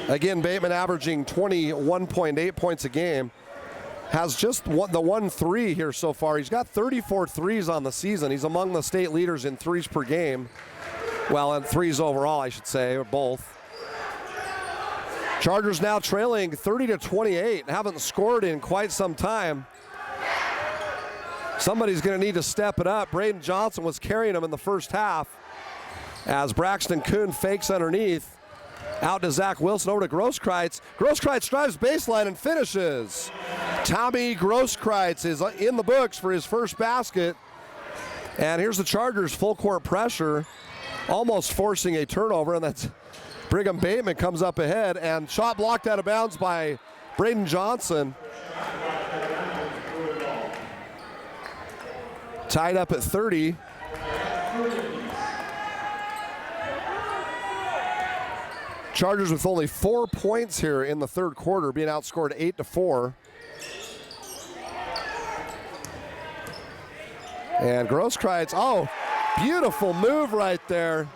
Again, Bateman averaging 21.8 points a game. Has just the 1-3 here so far. He's got 34 threes on the season. He's among the state leaders in threes per game. Well, in threes overall, I should say, or both. Chargers now trailing 30-28. Haven't scored in quite some time. Somebody's going to need to step it up. Braden Johnson was carrying him in the first half as Braxton Kuhn fakes underneath. Out to Zach Wilson, over to Grosskreitz. Grosskreitz drives baseline and finishes. Tommy Grosskreitz is in the books for his first basket. And here's the Chargers full court pressure, almost forcing a turnover, and that's Brigham Bateman comes up ahead, and shot blocked out of bounds by Braden Johnson. Tied up at 30. Chargers with only 4 points here in the third quarter, being outscored 8-4. And Grosskreitz, beautiful move right there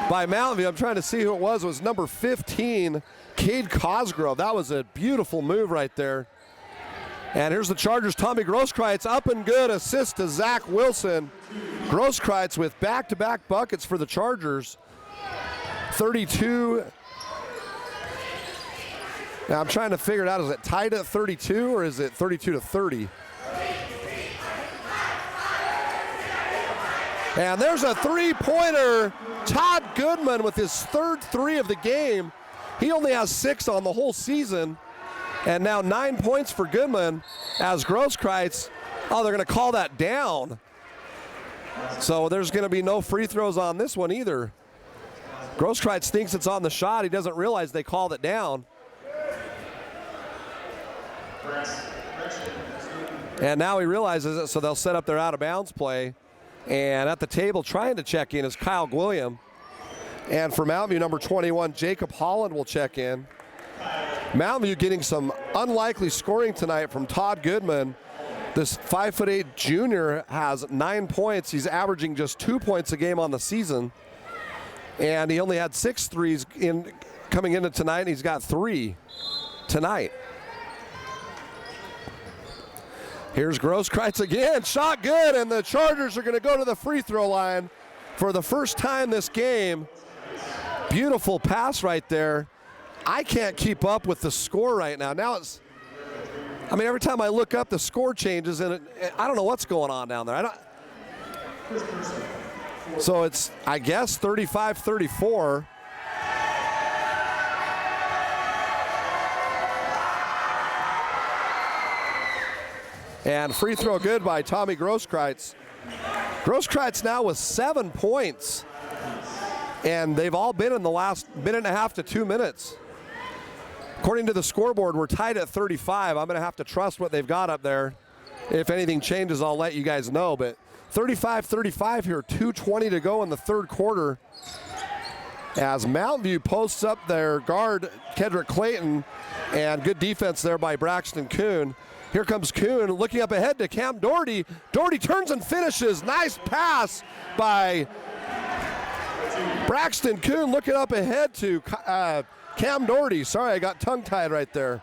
by Mountain View. I'm trying to see who it was. It was number 15, Cade Cosgrove. That was a beautiful move right there. And here's the Chargers, Tommy Grosskreitz, up and good, assist to Zach Wilson. Grosskreitz with back-to-back buckets for the Chargers. 32. Now I'm trying to figure it out. Is it tied at 32 or is it 32-30? And there's a three-pointer. Todd Goodman with his third three of the game. He only has 6 on the whole season. And now 9 points for Goodman as Grosskreitz. They're going to call that down. So there's going to be no free throws on this one either. Grosskreutz thinks it's on the shot. He doesn't realize they called it down. And now he realizes it, so they'll set up their out-of-bounds play. And at the table trying to check in is Kyle Gwilliam. And for Mountain View, number 21, Jacob Holland will check in. Mountain View getting some unlikely scoring tonight from Todd Goodman. This 5'8" junior has 9 points. He's averaging just 2 points a game on the season. And he only had 6 threes coming into tonight, and he's got 3 tonight. Here's Grosskreutz again, shot good, and the Chargers are going to go to the free throw line for the first time this game. Beautiful pass right there. I can't keep up with the score right now. Every time I look up, the score changes, and I don't know what's going on down there. So it's, I guess, 35-34. And free throw good by Tommy Grosskreutz. Grosskreutz now with 7 points. And they've all been in the last minute and a half to 2 minutes. According to the scoreboard, we're tied at 35. I'm going to have to trust what they've got up there. If anything changes, I'll let you guys know. But 35-35 here, 2:20 to go in the third quarter. As Mountain View posts up their guard, Kedrick Clayton, and good defense there by Braxton Kuhn. Here comes Kuhn looking up ahead to Cam Doherty. Doherty turns and finishes. Nice pass by Braxton Kuhn looking up ahead to Cam Doherty. Sorry, I got tongue-tied right there.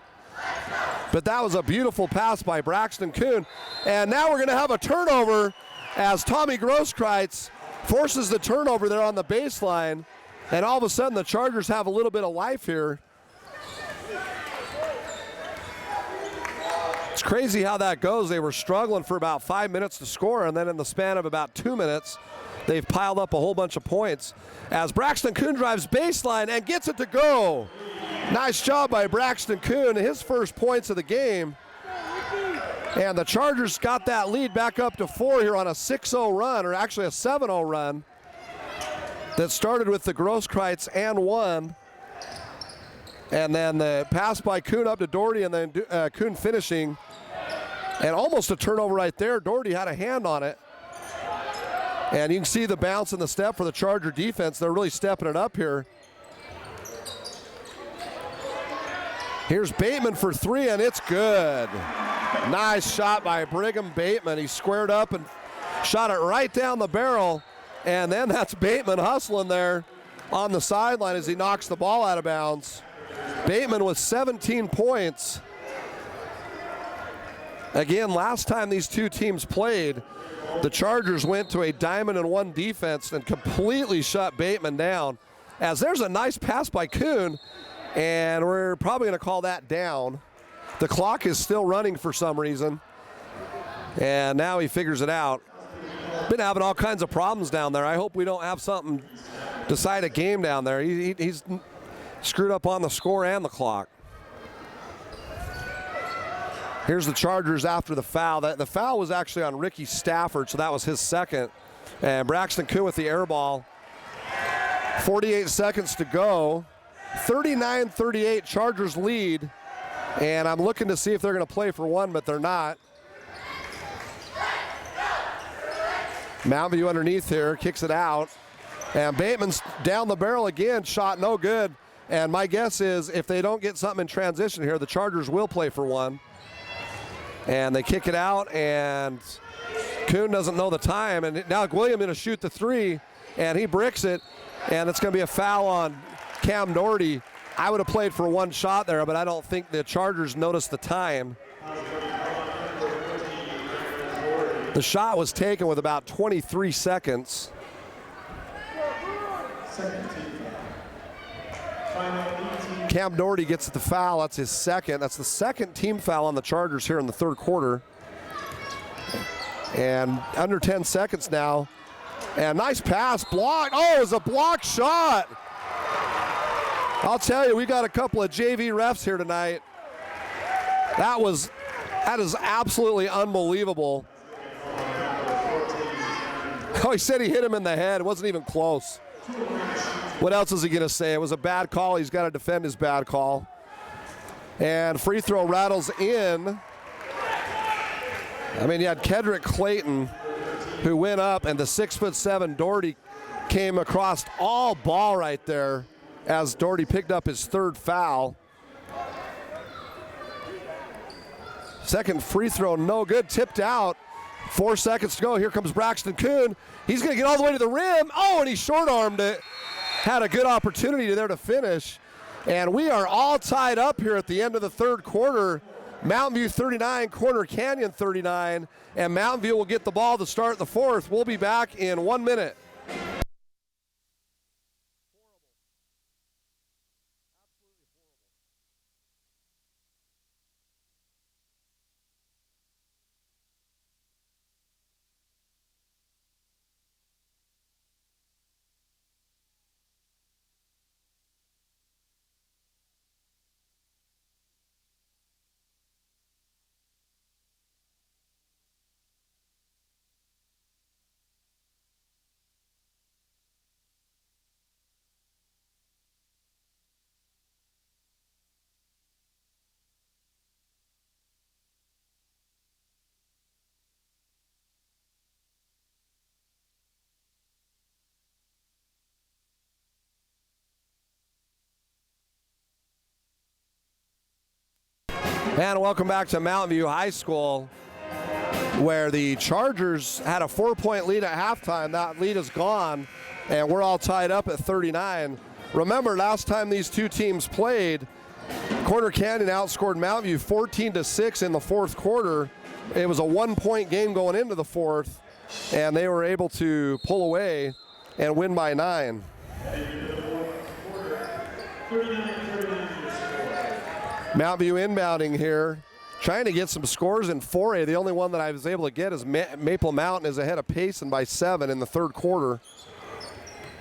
But that was a beautiful pass by Braxton Kuhn. And now we're going to have a turnover as Tommy Grosskreutz forces the turnover there on the baseline. And all of a sudden the Chargers have a little bit of life here. It's crazy how that goes. They were struggling for about 5 minutes to score, and then in the span of about 2 minutes, they've piled up a whole bunch of points. As Braxton Kuhn drives baseline and gets it to go. Nice job by Braxton Kuhn, his first points of the game. And the Chargers got that lead back up to 4 here on a 6-0 run, or actually a 7-0 run that started with the Grosskreutz and 1. And then the pass by Kuhn up to Doherty, and then Kuhn finishing. And almost a turnover right there. Doherty had a hand on it. And you can see the bounce and the step for the Charger defense. They're really stepping it up here. Here's Bateman for 3, and it's good. Nice shot by Brigham Bateman. He squared up and shot it right down the barrel. And then that's Bateman hustling there on the sideline as he knocks the ball out of bounds. Bateman with 17 points. Again, last time these two teams played, the Chargers went to a diamond-and-one defense and completely shut Bateman down. As there's a nice pass by Kuhn, and we're probably going to call that down. The clock is still running for some reason, and now he figures it out. Been having all kinds of problems down there. I hope we don't have something decide a game down there. He's screwed up on the score and the clock. Here's the Chargers after the foul. The foul was actually on Ricky Stafford, so that was his second. And Braxton Kuhn with the air ball. 48 seconds to go. 39-38, Chargers lead. And I'm looking to see if they're going to play for 1, but they're not. Mountain View underneath here, kicks it out. And Bateman's down the barrel again, shot no good. And my guess is if they don't get something in transition here, the Chargers will play for 1. And they kick it out, and Kuhn doesn't know the time. And now Gwilliam going to shoot the 3, and he bricks it. And it's going to be a foul on Cam Doherty. I would have played for 1 shot there, but I don't think the Chargers noticed the time. The shot was taken with about 23 seconds. Cam Doherty gets the foul. That's his second. That's the second team foul on the Chargers here in the third quarter. And under 10 seconds now. And nice pass, blocked. Oh, it was a blocked shot. I'll tell you, we got a couple of JV refs here tonight. That is absolutely unbelievable. Oh, he said he hit him in the head. It wasn't even close. What else is he going to say? It was a bad call. He's got to defend his bad call. And free throw rattles in. I mean, you had Kedrick Clayton, who went up, and the 6'7" Doherty came across all ball right there as Doherty picked up his third foul. Second free throw, no good, tipped out. 4 seconds to go. Here comes Braxton Kuhn. He's going to get all the way to the rim. Oh, and he short-armed it. Had a good opportunity there to finish. And we are all tied up here at the end of the third quarter. Mountain View 39, Corner Canyon 39, and Mountain View will get the ball to start the fourth. We'll be back in 1 minute. And welcome back to Mountain View High School, where the Chargers had a 4-point lead at halftime. That lead is gone, and we're all tied up at 39. Remember, last time these two teams played, Corner Canyon outscored Mountain View 14-6 in the fourth quarter. It was a 1-point game going into the fourth, and they were able to pull away and win by 9. Mountain View inbounding here, trying to get some scores in 4A. The only one that I was able to get is Maple Mountain is ahead of Payson by 7 in the third quarter.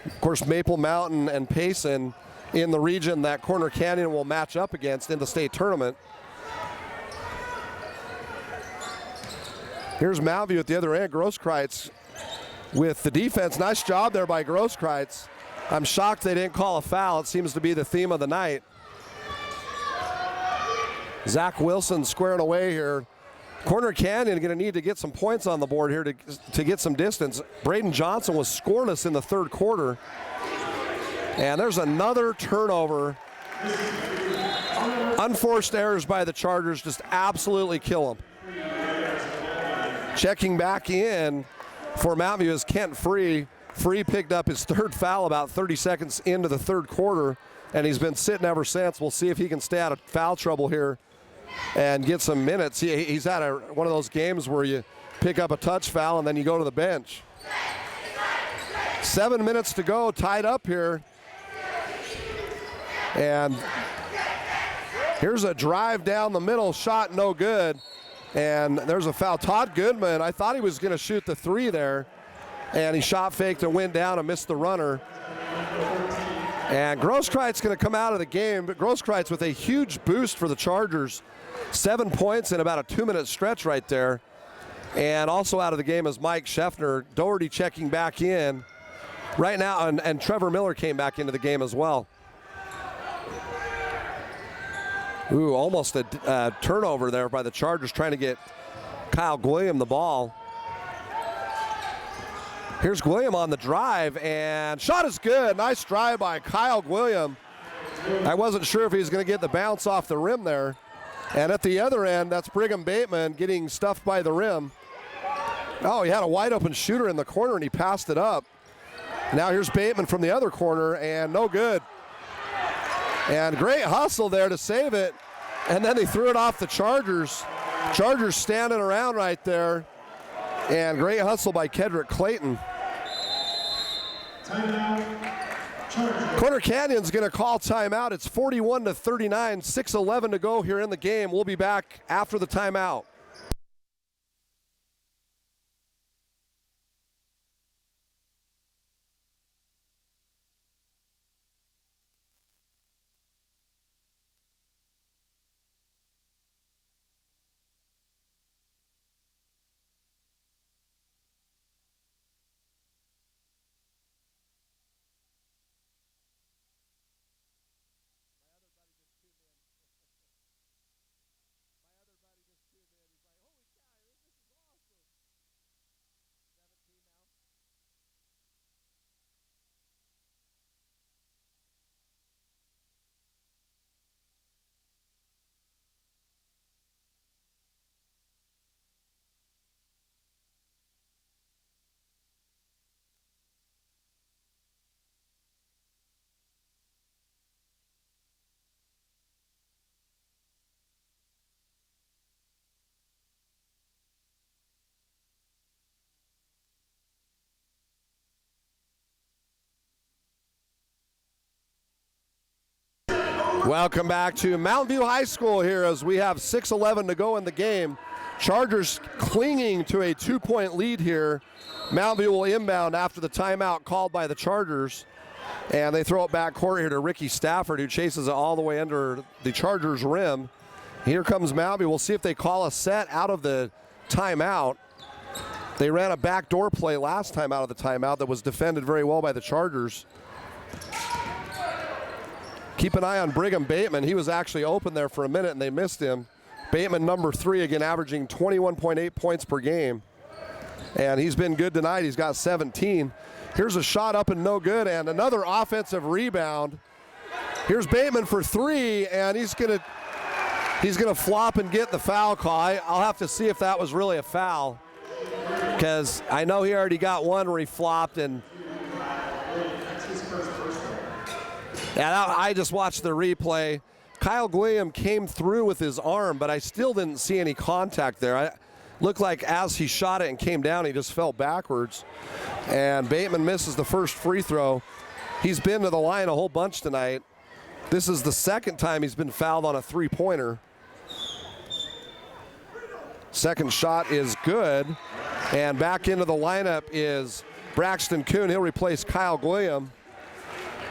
Of course, Maple Mountain and Payson in the region that Corner Canyon will match up against in the state tournament. Here's Mountain View at the other end. Grosskreutz with the defense. Nice job there by Grosskreutz. I'm shocked they didn't call a foul. It seems to be the theme of the night. Zach Wilson squaring away here. Corner Canyon going to need to get some points on the board here to get some distance. Braden Johnson was scoreless in the third quarter. And there's another turnover. Unforced errors by the Chargers just absolutely kill them. Checking back in for Mountain View is Kent Free. Free picked up his third foul about 30 seconds into the third quarter, and he's been sitting ever since. We'll see if he can stay out of foul trouble here and get some minutes. He's had one of those games where you pick up a touch foul and then you go to the bench. 7 minutes to go, tied up here. And here's a drive down the middle, shot no good. And there's a foul. Todd Goodman, I thought he was going to shoot the three there, and he shot faked and went down and missed the runner. And Grosskreutz going to come out of the game, but Grosskreutz with a huge boost for the Chargers. 7 points in about a 2-minute stretch right there. And also out of the game is Mike Scheffner. Doherty checking back in right now, and Trevor Miller came back into the game as well. Ooh, almost a turnover there by the Chargers trying to get Kyle Gwilliam the ball. Here's Gwilliam on the drive, and shot is good. Nice drive by Kyle Gwilliam. I wasn't sure if he was going to get the bounce off the rim there. And at the other end, that's Brigham Bateman getting stuffed by the rim. Oh, he had a wide open shooter in the corner, and he passed it up. Now here's Bateman from the other corner, and no good. And great hustle there to save it. And then they threw it off the Chargers. Chargers standing around right there. And great hustle by Kedrick Clayton. Corner Canyon's going to call timeout. It's 41-39, 6:11 to go here in the game. We'll be back after the timeout. Welcome back to Mountain View High School here as we have 6:11 to go in the game. Chargers clinging to a 2-point lead here. Mountain View will inbound after the timeout called by the Chargers. And they throw it back court here to Ricky Stafford, who chases it all the way under the Chargers' rim. Here comes Mountain View. We'll see if they call a set out of the timeout. They ran a backdoor play last time out of the timeout that was defended very well by the Chargers. Keep an eye on Brigham Bateman. He was actually open there for a minute and they missed him. Bateman, number 3, again averaging 21.8 points per game. And he's been good tonight. He's got 17. Here's a shot up and no good, and another offensive rebound. Here's Bateman for 3, and he's gonna flop and get the foul call. I'll have to see if that was really a foul, because I know he already got one where he flopped, and I just watched the replay. Kyle William came through with his arm, but I still didn't see any contact there. Looked like as he shot it and came down, he just fell backwards. And Bateman misses the first free throw. He's been to the line a whole bunch tonight. This is the second time he's been fouled on a three-pointer. Second shot is good. And back into the lineup is Braxton Kuhn. He'll replace Kyle William.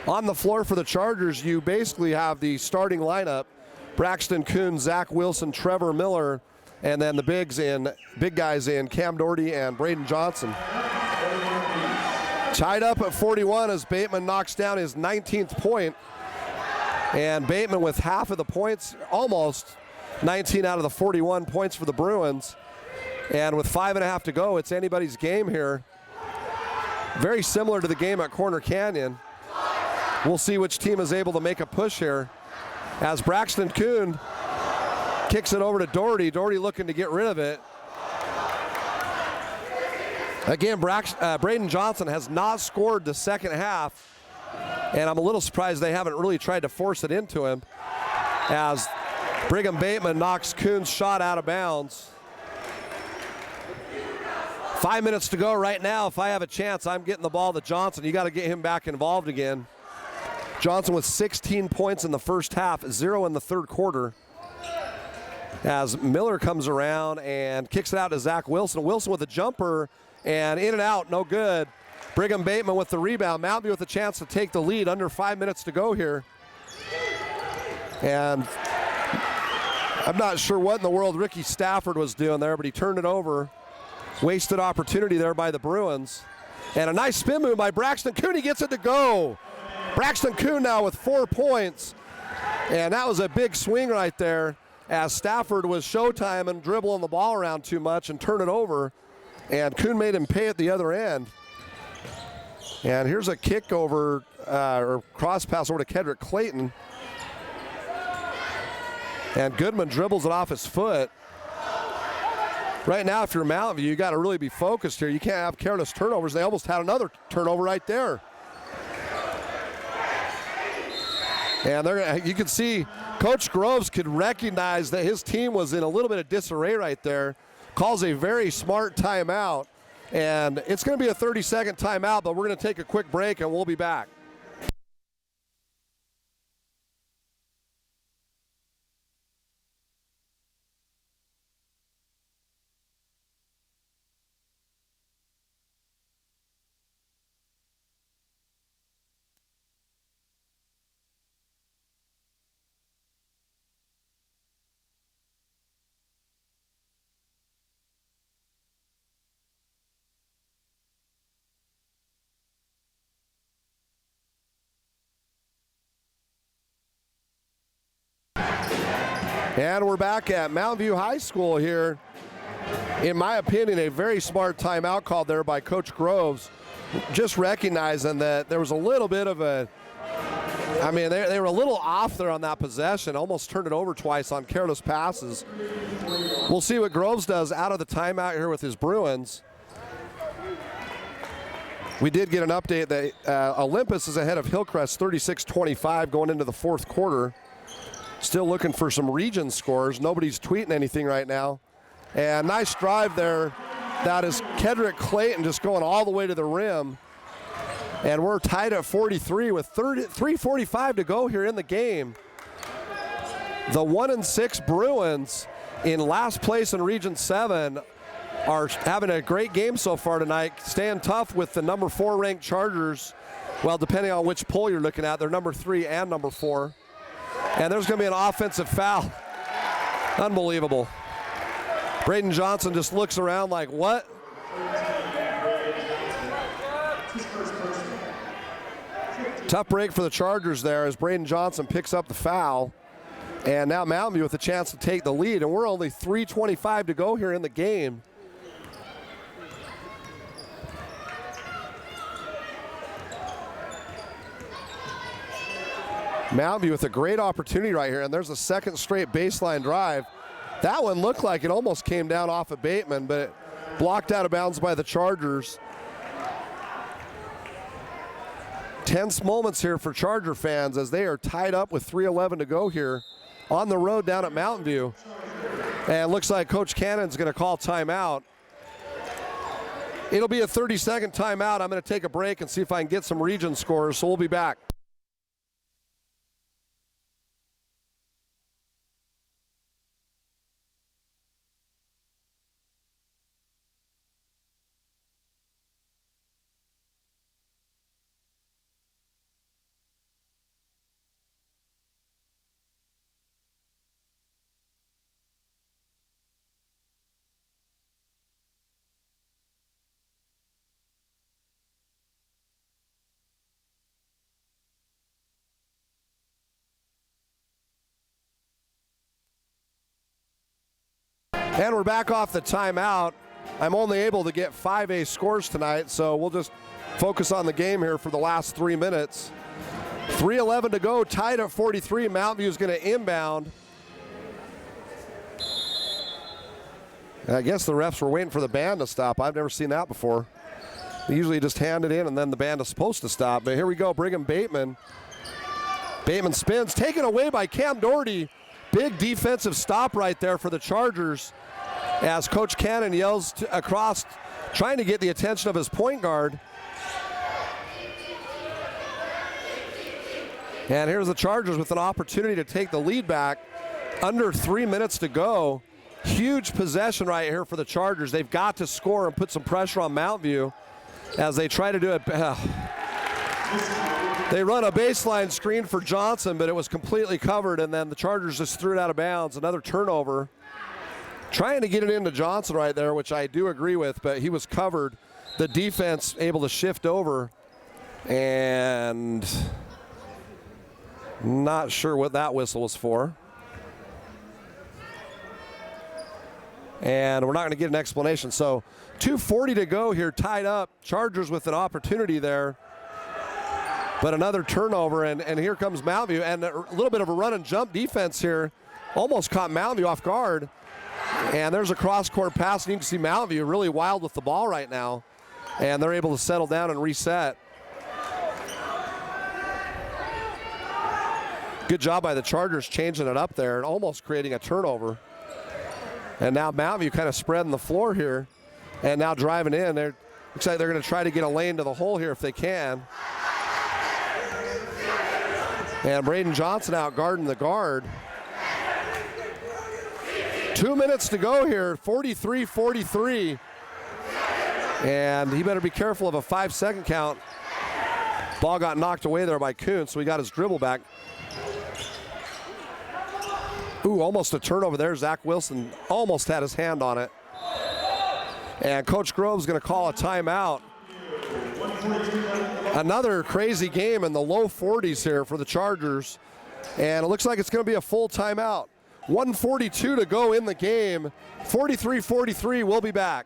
On the floor for the Chargers, you basically have the starting lineup. Braxton Kuhn, Zach Wilson, Trevor Miller, and then the big guys in Cam Doherty and Braden Johnson. Tied up at 41 as Bateman knocks down his 19th point. And Bateman with half of the points, almost 19 out of the 41 points for the Bruins. And with 5.5 to go, it's anybody's game here. Very similar to the game at Corner Canyon. We'll see which team is able to make a push here. As Braxton Kuhn kicks it over to Doherty. Doherty looking to get rid of it. Again, Braden Johnson has not scored the second half, and I'm a little surprised they haven't really tried to force it into him, as Brigham Bateman knocks Kuhn's shot out of bounds. 5 minutes to go right now. If I have a chance, I'm getting the ball to Johnson. You got to get him back involved again. Johnson with 16 points in the first half, 0 in the third quarter. As Miller comes around and kicks it out to Zach Wilson. Wilson with a jumper, and in and out, no good. Brigham Bateman with the rebound. Mountain View with a chance to take the lead. Under 5 minutes to go here. And I'm not sure what in the world Ricky Stafford was doing there, but he turned it over. Wasted opportunity there by the Bruins. And a nice spin move by Braxton Kuhn. He gets it to go. Braxton Kuhn now with 4 points. And that was a big swing right there, as Stafford was showtime and dribbling the ball around too much and turn it over. And Kuhn made him pay at the other end. And here's a kick over, or cross pass over to Kedrick Clayton. And Goodman dribbles it off his foot. Right now, if you're Mountain View, you got to really be focused here. You can't have careless turnovers. They almost had another turnover right there. And you can see Coach Groves could recognize that his team was in a little bit of disarray right there. Calls a very smart timeout. And it's going to be a 30-second timeout, but we're going to take a quick break and we'll be back. And we're back at Mountain View High School here. In my opinion, a very smart timeout called there by Coach Groves. Just recognizing that there was a little bit of they were a little off there on that possession. Almost turned it over twice on careless passes. We'll see what Groves does out of the timeout here with his Bruins. We did get an update that Olympus is ahead of Hillcrest 36-25 going into the fourth quarter. Still looking for some region scores. Nobody's tweeting anything right now. And nice drive there. That is Kedrick Clayton just going all the way to the rim. And we're tied at 43 with 3:45 to go here in the game. The 1-6 Bruins in last place in Region 7 are having a great game so far tonight, staying tough with the number 4 ranked Chargers. Well, depending on which poll you're looking at, they're number 3 and number 4. And there's going to be an offensive foul. Unbelievable. Braden Johnson just looks around like, what? Tough break for the Chargers there as Braden Johnson picks up the foul. And now Mountain View with a chance to take the lead. And we're only 3:25 to go here in the game. Mountain View with a great opportunity right here, and there's a second straight baseline drive. That one looked like it almost came down off of Bateman, but it blocked out of bounds by the Chargers. Tense moments here for Charger fans as they are tied up with 3:11 to go here on the road down at Mountain View. And it looks like Coach Cannon's going to call timeout. It'll be a 30-second timeout. I'm going to take a break and see if I can get some region scores, so we'll be back. And we're back off the timeout. I'm only able to get 5A scores tonight, so we'll just focus on the game here for the last 3 minutes. 3:11 to go, tied at 43. Mountain View is going to inbound. I guess the refs were waiting for the band to stop. I've never seen that before. They usually just hand it in and then the band is supposed to stop. But here we go, Brigham Bateman. Bateman spins, taken away by Cam Doherty. Big defensive stop right there for the Chargers as Coach Cannon yells across, trying to get the attention of his point guard. And here's the Chargers with an opportunity to take the lead back. Under 3 minutes to go. Huge possession right here for the Chargers. They've got to score and put some pressure on Mountain View as they try to do it. They run a baseline screen for Johnson, but it was completely covered, and then the Chargers just threw it out of bounds. Another turnover. Trying to get it into Johnson right there, which I do agree with, but he was covered. The defense able to shift over, and not sure what that whistle was for. And we're not going to get an explanation. So 2:40 to go here, tied up. Chargers with an opportunity there. But another turnover, and here comes Mountain View. And a little bit of a run and jump defense here. Almost caught Mountain View off guard. And there's a cross-court pass, and you can see Mountain View really wild with the ball right now. And they're able to settle down and reset. Good job by the Chargers changing it up there and almost creating a turnover. And now Mountain View kind of spreading the floor here. And now driving in. Looks like they're going to try to get a lane to the hole here if they can. And Braden Johnson out guarding the guard. 2 minutes to go here, 43-43. And he better be careful of a 5-second count. Ball got knocked away there by Kuhn, so he got his dribble back. Ooh, almost a turnover there. Zach Wilson almost had his hand on it. And Coach Grove's going to call a timeout. Another crazy game in the low 40s here for the Chargers. And it looks like it's going to be a full timeout. 1:42 to go in the game. 43-43, we'll be back.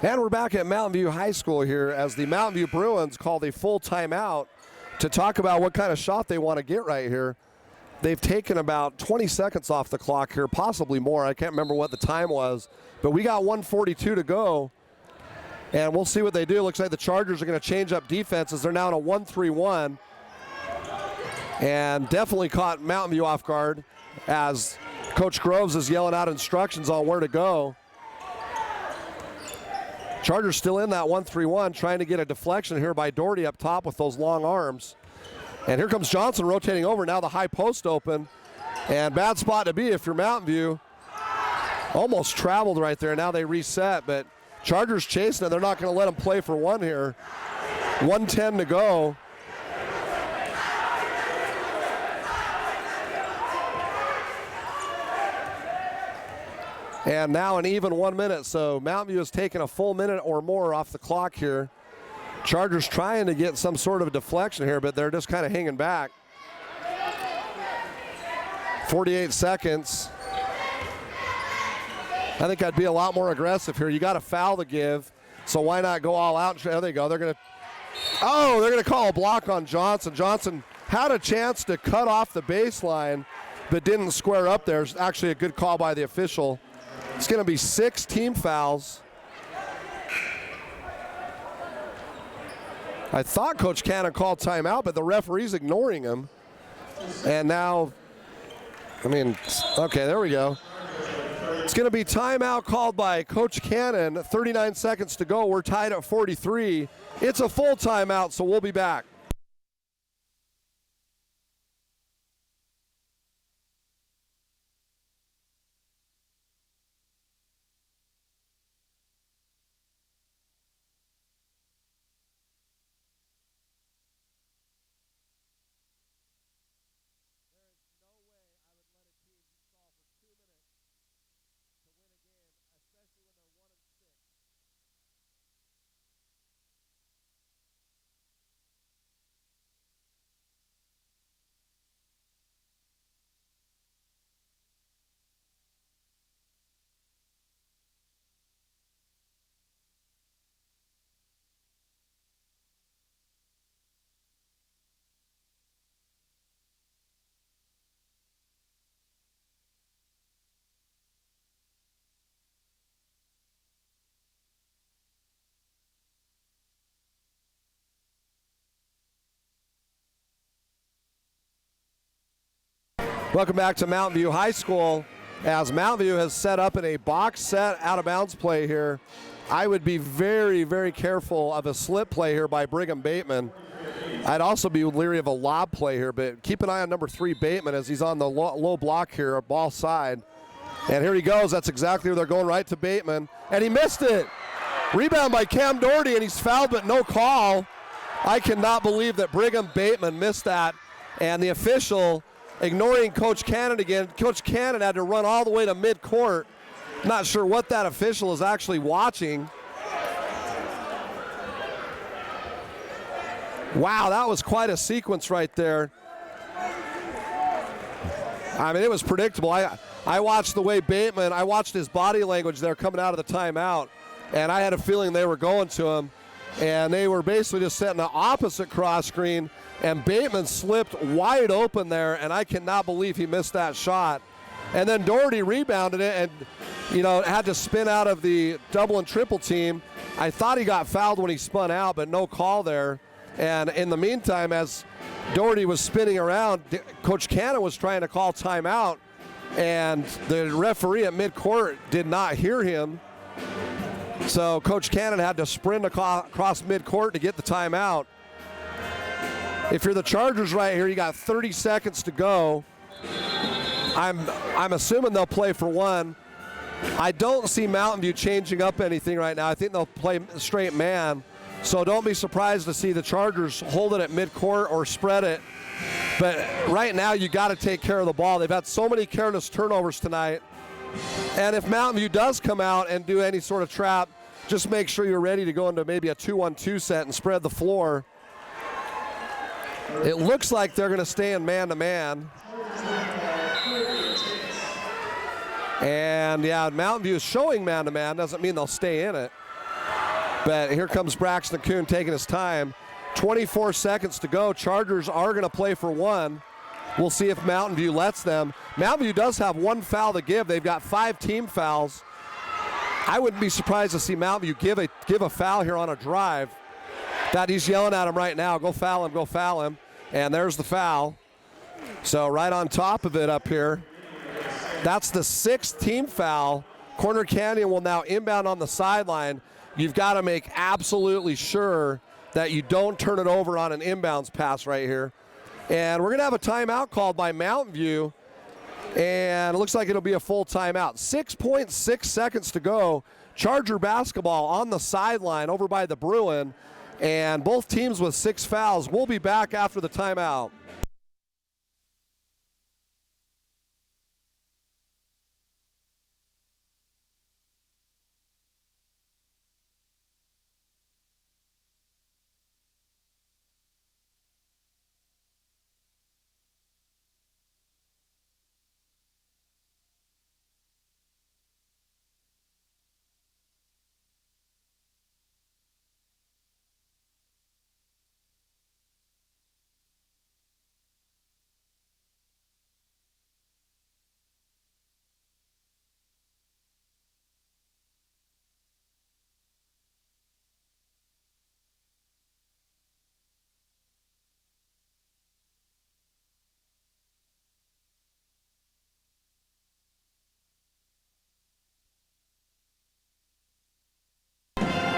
And we're back at Mountain View High School here as the Mountain View Bruins called a full timeout to talk about what kind of shot they want to get right here. They've taken about 20 seconds off the clock here, possibly more. I can't remember what the time was, but we got 1:42 to go. And we'll see what they do. Looks like the Chargers are going to change up defenses. They're now in a 1-3-1. And definitely caught Mountain View off guard as Coach Groves is yelling out instructions on where to go. Chargers still in that 1-3-1, trying to get a deflection here by Doherty up top with those long arms. And here comes Johnson rotating over. Now the high post open. And bad spot to be if you're Mountain View. Almost traveled right there. Now they reset, but Chargers chasing it. They're not going to let them play for one here. 1:10 to go. And now an even 1 minute, so Mountain View has taken a full minute or more off the clock here. Chargers trying to get some sort of a deflection here, but they're just kind of hanging back. 48 seconds. I think I'd be a lot more aggressive here. You got a foul to give, so why not go all out? There they go. They're going to call a block on Johnson. Johnson had a chance to cut off the baseline, but didn't square up there. It's actually a good call by the official. It's going to be 6 team fouls. I thought Coach Cannon called timeout, but the referee's ignoring him. And now, okay, there we go. It's going to be timeout called by Coach Cannon. 39 seconds to go. We're tied at 43. It's a full timeout, so we'll be back. Welcome back to Mountain View High School as Mountain View has set up in a box set out of bounds play here. I would be very, very careful of a slip play here by Brigham Bateman. I'd also be leery of a lob play here, but keep an eye on number 3 Bateman as he's on the low block here, ball side. And here he goes. That's exactly where they're going, right to Bateman. And he missed it. Rebound by Cam Doherty, and he's fouled, but no call. I cannot believe that Brigham Bateman missed that. And the official ignoring Coach Cannon again. Coach Cannon had to run all the way to midcourt. Not sure what that official is actually watching. Wow, that was quite a sequence right there. It was predictable. I watched the way Bateman, I watched his body language there coming out of the timeout, and I had a feeling they were going to him. And they were basically just setting the opposite cross screen, and Bateman slipped wide open there, and I cannot believe he missed that shot. And then Doherty rebounded it and, had to spin out of the double and triple team. I thought he got fouled when he spun out, but no call there. And in the meantime, as Doherty was spinning around, Coach Cannon was trying to call timeout, and the referee at midcourt did not hear him. So Coach Cannon had to sprint across midcourt to get the timeout. If you're the Chargers right here, you got 30 seconds to go. I'm assuming they'll play for one. I don't see Mountain View changing up anything right now. I think they'll play straight man. So don't be surprised to see the Chargers hold it at midcourt or spread it. But right now you got to take care of the ball. They've had so many careless turnovers tonight. And if Mountain View does come out and do any sort of trap, just make sure you're ready to go into maybe a 2-1-2 set and spread the floor. It looks like they're going to stay in man-to-man. And, yeah, Mountain View is showing man-to-man. Doesn't mean they'll stay in it. But here comes Braxton Kuhn taking his time. 24 seconds to go. Chargers are going to play for one. We'll see if Mountain View lets them. Mountain View does have one foul to give. They've got 5 team fouls. I wouldn't be surprised to see Mountain View give a foul here on a drive. That he's yelling at him right now. Go foul him, go foul him. And there's the foul. So right on top of it up here. That's the 6th team foul. Corner Canyon will now inbound on the sideline. You've got to make absolutely sure that you don't turn it over on an inbounds pass right here. And we're going to have a timeout called by Mountain View. And it looks like it'll be a full timeout. 6.6 seconds to go. Charger basketball on the sideline over by the Bruin. And both teams with 6 fouls. We'll be back after the timeout.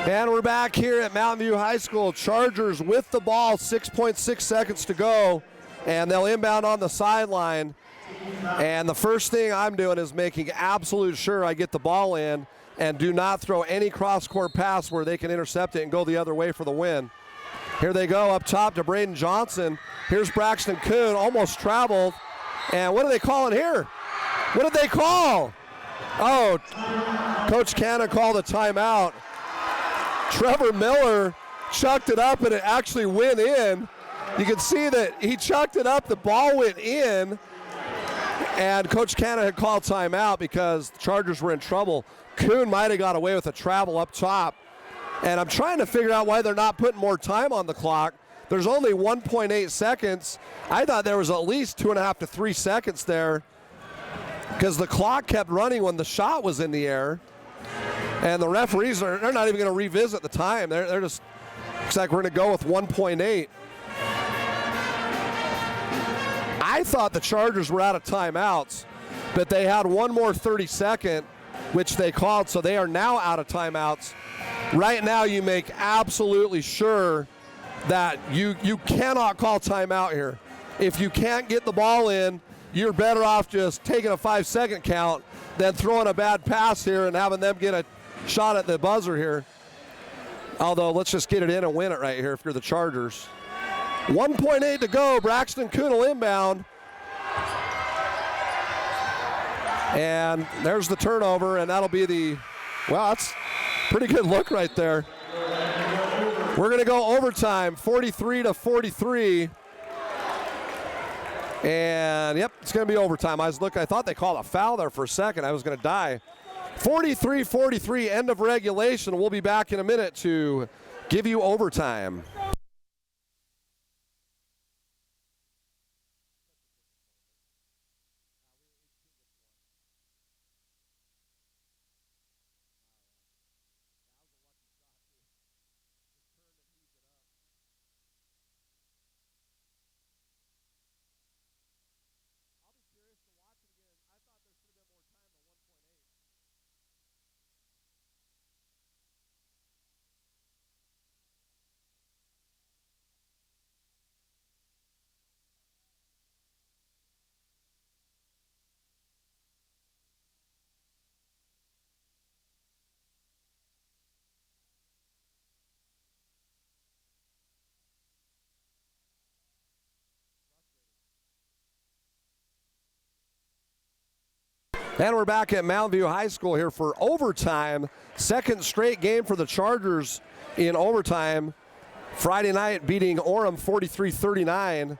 And we're back here at Mountain View High School. Chargers with the ball, 6.6 seconds to go, and they'll inbound on the sideline. And the first thing I'm doing is making absolute sure I get the ball in and do not throw any cross-court pass where they can intercept it and go the other way for the win. Here they go up top to Braden Johnson. Here's Braxton Kuhn, almost traveled. And what are they calling here? What did they call? Oh, Coach Cannon called a timeout. Trevor Miller chucked it up and it actually went in. You can see that he chucked it up, the ball went in, and Coach Cannon had called timeout because the Chargers were in trouble. Kuhn might have got away with a travel up top, and I'm trying to figure out why they're not putting more time on the clock. There's only 1.8 seconds. I thought there was at least 2.5 to 3 seconds there because the clock kept running when the shot was in the air. And the referees, they're not even going to revisit the time. They're just, looks like we're going to go with 1.8. I thought the Chargers were out of timeouts, but they had one more 30-second, which they called, so they are now out of timeouts. Right now, you make absolutely sure that you cannot call timeout here. If you can't get the ball in, you're better off just taking a 5-second count than throwing a bad pass here and having them get a shot at the buzzer here. Although, let's just get it in and win it right here if you're the Chargers. 1.8 to go. Braxton Kuhn will inbound. And there's the turnover, and that'll be the, well, that's a pretty good look right there. We're going to go overtime, 43 to 43. And, yep, it's going to be overtime. I thought they called a foul there for a second. I was going to die. 43-43, end of regulation. We'll be back in a minute to give you overtime. And we're back at Mountain View High School here for overtime. Second straight game for the Chargers in overtime. Friday night beating Orem 43-39.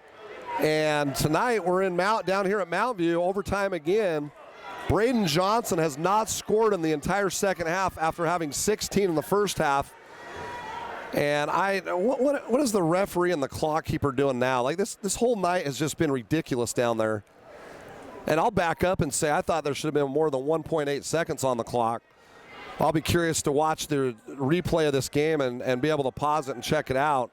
And tonight we're down here at Mountain View, overtime again. Braden Johnson has not scored in the entire second half after having 16 in the first half. And what is the referee and the clock keeper doing now? Like this whole night has just been ridiculous down there. And I'll back up and say I thought there should have been more than 1.8 seconds on the clock. I'll be curious to watch the replay of this game and be able to pause it and check it out.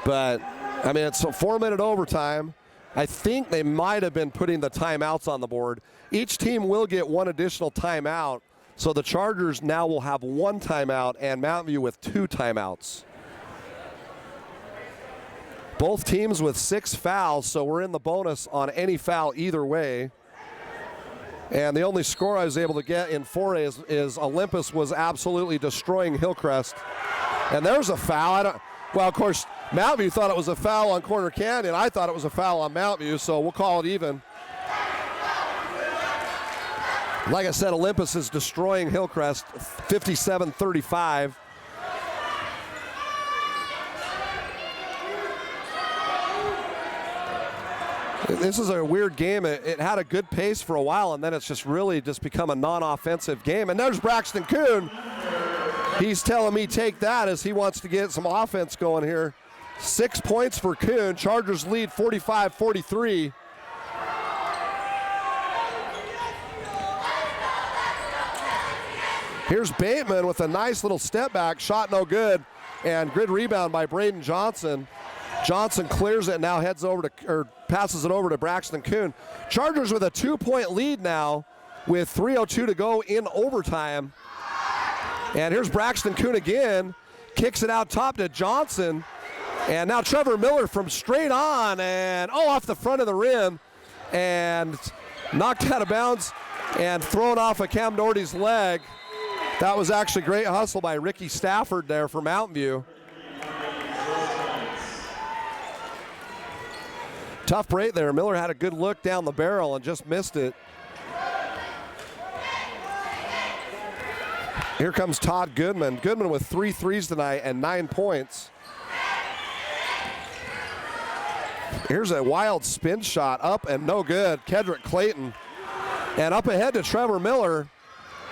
But, I mean, it's a 4-minute overtime. I think they might have been putting the timeouts on the board. Each team will get one additional timeout. So the Chargers now will have one timeout and Mountain View with 2 timeouts. Both teams with 6 fouls, so we're in the bonus on any foul either way. And the only score I was able to get in 4A is Olympus was absolutely destroying Hillcrest. And there's a foul. Well, of course, Mountain View thought it was a foul on Corner Canyon. I thought it was a foul on Mountain View, so we'll call it even. Like I said, Olympus is destroying Hillcrest, 57-35. This is a weird game. It had a good pace for a while, and then it's just really just become a non-offensive game. And there's Braxton Kuhn. He's telling me take that as he wants to get some offense going here. 6 points for Kuhn. Chargers lead 45-43. Here's Bateman with a nice little step back. Shot no good. And good rebound by Braden Johnson. Johnson clears it and now heads over to, or passes it over to Braxton Kuhn. Chargers with a 2-point lead now with 3:02 to go in overtime. And here's Braxton Kuhn again. Kicks it out top to Johnson. And now Trevor Miller from straight on and off the front of the rim. And knocked out of bounds and thrown off of Cam Doherty's leg. That was actually great hustle by Ricky Stafford there for Mountain View. Tough break there. Miller had a good look down the barrel and just missed it. Here comes Todd Goodman. Goodman with 3 threes tonight and 9 points. Here's a wild spin shot up and no good. Kedrick Clayton. And up ahead to Trevor Miller.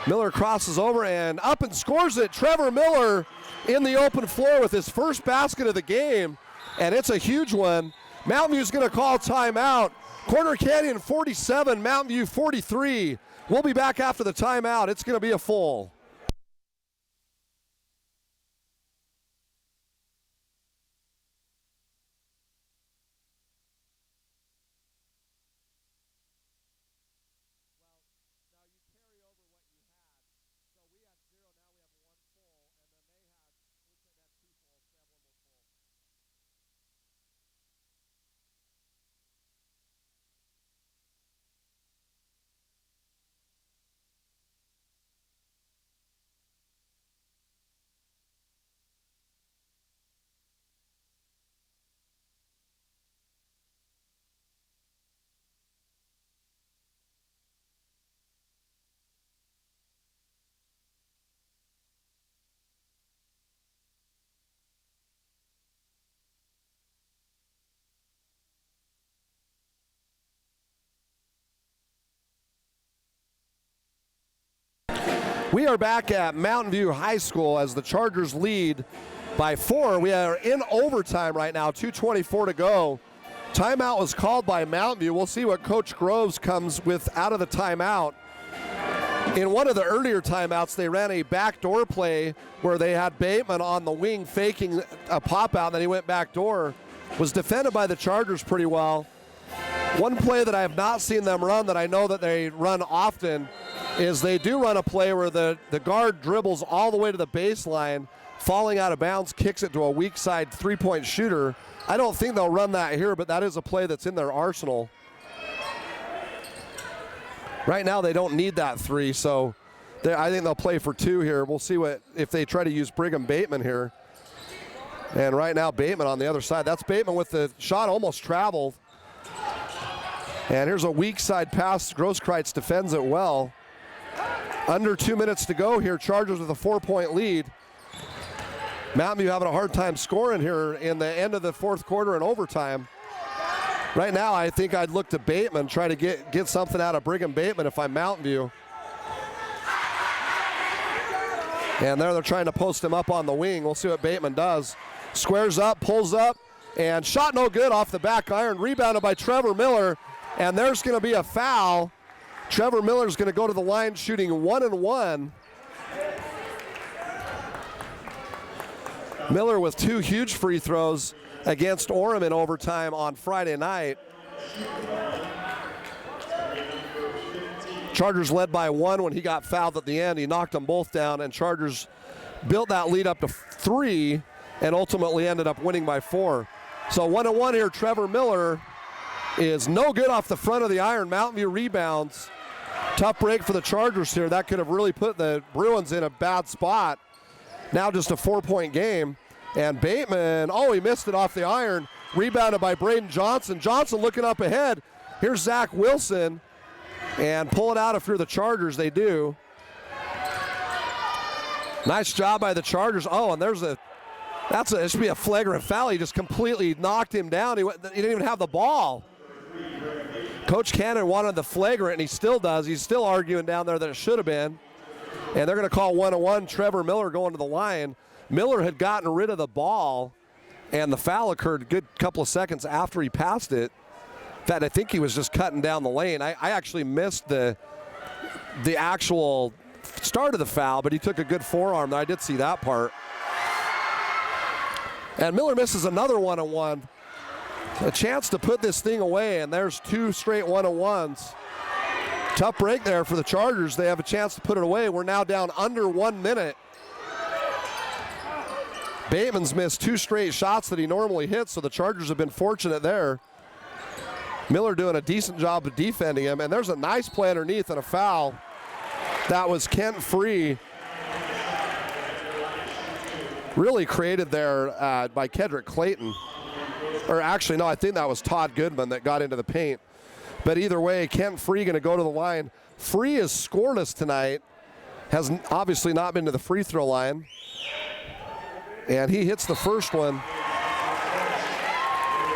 Miller crosses over and up and scores it. Trevor Miller in the open floor with his first basket of the game. And it's a huge one. Mountain View's going to call timeout. Corner Canyon 47, Mountain View 43. We'll be back after the timeout. It's going to be a full. We are back at Mountain View High School as the Chargers lead by 4. We are in overtime right now, 2:24 to go. Timeout was called by Mountain View. We'll see what Coach Groves comes with out of the timeout. In one of the earlier timeouts, they ran a backdoor play where they had Bateman on the wing faking a pop-out, and then he went backdoor. Was defended by the Chargers pretty well. One play that I have not seen them run that I know that they run often is they do run a play where the guard dribbles all the way to the baseline, falling out of bounds, kicks it to a weak side three-point shooter. I don't think they'll run that here, but that is a play that's in their arsenal. Right now they don't need that 3, so I think they'll play for 2 here. We'll see if they try to use Brigham Bateman here. And right now Bateman on the other side. That's Bateman with the shot almost traveled. And here's a weak side pass. Grosskreutz defends it well. Under 2 minutes to go here. Chargers with a 4-point lead. Mountain View having a hard time scoring here in the end of the fourth quarter and overtime. Right now, I think I'd look to Bateman, try to get something out of Brigham Bateman if I'm Mountain View. And there they're trying to post him up on the wing. We'll see what Bateman does. Squares up, pulls up, and shot no good off the back iron. Rebounded by Trevor Miller, and there's going to be a foul. Trevor Miller's going to go to the line shooting 1-1. Miller with 2 huge free throws against Orem in overtime on Friday night. Chargers led by 1 when he got fouled at the end. He knocked them both down, and Chargers built that lead up to 3 and ultimately ended up winning by 4. So 1-1 here. Trevor Miller is no good off the front of the iron. Mountain View rebounds. Tough break for the Chargers here. That could have really put the Bruins in a bad spot. Now just a 4-point game. And Bateman, oh, he missed it off the iron. Rebounded by Braden Johnson. Johnson looking up ahead. Here's Zach Wilson. And pull it out if you're the Chargers. They do. Nice job by the Chargers. Oh, and it should be a flagrant foul. He just completely knocked him down. He didn't even have the ball. Coach Cannon wanted the flagrant, and he still does. He's still arguing down there that it should have been. And they're going to call 1-1. Trevor Miller going to the line. Miller had gotten rid of the ball, and the foul occurred a good couple of seconds after he passed it. In fact, I think he was just cutting down the lane. I actually missed the actual start of the foul, but he took a good forearm there. I did see that part. And Miller misses another 1-1. A chance to put this thing away, and there's 2 straight 1-1s. Tough break there for the Chargers. They have a chance to put it away. We're now down under 1 minute. Bateman's missed 2 straight shots that he normally hits, so the Chargers have been fortunate there. Miller doing a decent job of defending him, and there's a nice play underneath and a foul. That was Kent Free. Really created there by Kedrick Clayton. Or actually, no, I think that was Todd Goodman that got into the paint. But either way, Kent Free going to go to the line. Free is scoreless tonight. Has obviously not been to the free throw line. And he hits the first one.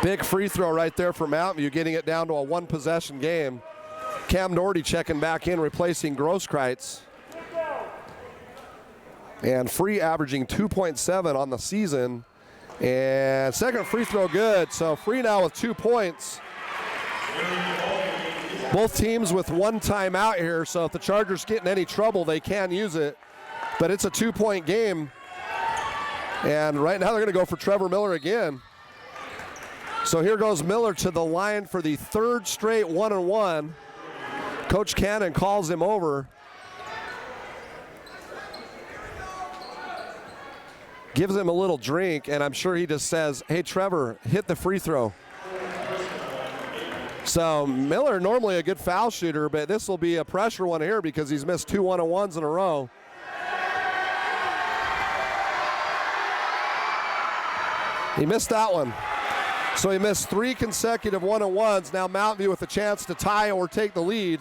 Big free throw right there for Mountain View, getting it down to a 1-possession game. Cam Doherty checking back in, replacing Grosskreitz. And Free averaging 2.7 on the season. And second free throw good. So Free now with 2 points. Both teams with 1 timeout here. So if the Chargers get in any trouble, they can use it. But it's a 2-point game. And right now they're going to go for Trevor Miller again. So here goes Miller to the line for the 3rd straight 1-1. Coach Cannon calls him over. Gives him a little drink, and I'm sure he just says, hey, Trevor, hit the free throw. So Miller, normally a good foul shooter, but this will be a pressure one here because he's missed 2 1-on-1s in a row. He missed that one. So he missed 3 consecutive 1-on-1s. Now Mountain View with a chance to tie or take the lead.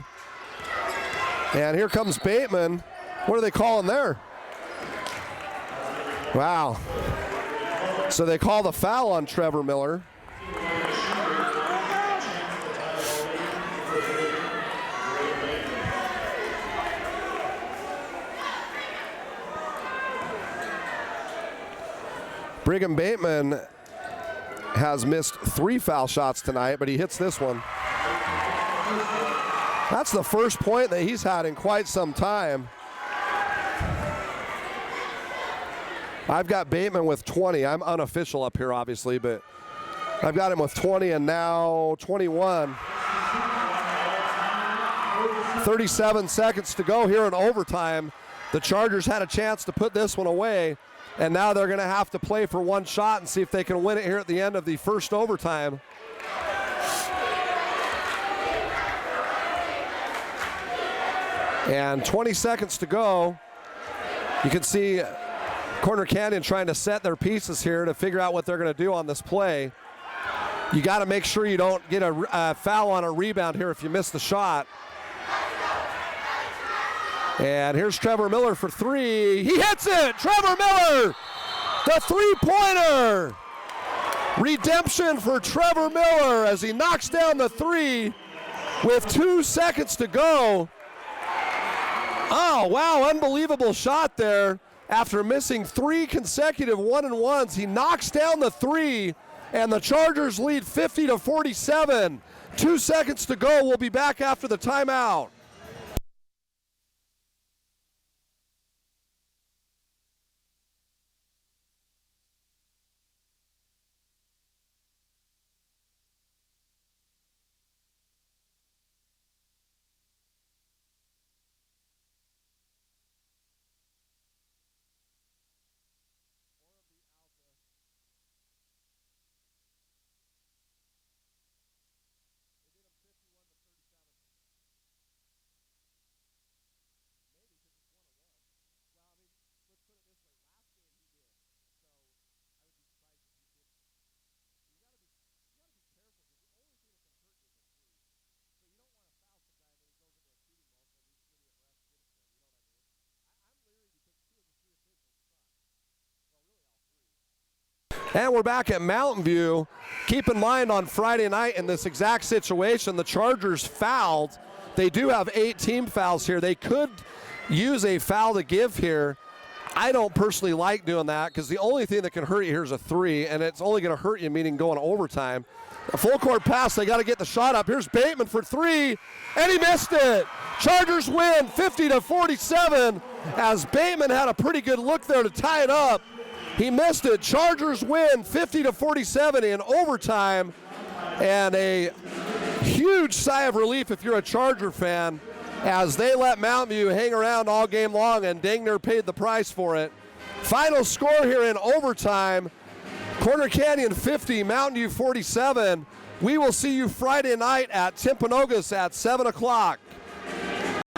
And here comes Bateman. What are they calling there? Wow. So they call the foul on Trevor Miller. Brigham Bateman has missed 3 foul shots tonight, but he hits this one. That's the first point that he's had in quite some time. I've got Bateman with 20. I'm unofficial up here, obviously, but I've got him with 20 and now 21. 37 seconds to go here in overtime. The Chargers had a chance to put this one away, and now they're going to have to play for 1 shot and see if they can win it here at the end of the first overtime. And 20 seconds to go. You can see Corner Canyon trying to set their pieces here to figure out what they're going to do on this play. You got to make sure you don't get a foul on a rebound here if you miss the shot. And here's Trevor Miller for 3. He hits it! Trevor Miller! The 3-pointer! Redemption for Trevor Miller as he knocks down the 3 with 2 seconds to go. Oh, wow, unbelievable shot there. after missing 3 consecutive 1-and-1s. He knocks down the 3, and the Chargers lead 50-47. 2 seconds to go. We'll be back after the timeout. And we're back at Mountain View. Keep in mind on Friday night in this exact situation, the Chargers fouled. They do have 8 team fouls here. They could use a foul to give here. I don't personally like doing that because the only thing that can hurt you here is a 3, and it's only going to hurt you, meaning going overtime. A full court pass, they got to get the shot up. Here's Bateman for 3, and he missed it. Chargers win 50-47 as Bateman had a pretty good look there to tie it up. He missed it. Chargers win 50-47 in overtime, and a huge sigh of relief if you're a Charger fan as they let Mountain View hang around all game long and dang near paid the price for it. Final score here in overtime, Corner Canyon 50, Mountain View 47. We will see you Friday night at Timpanogos at 7 o'clock.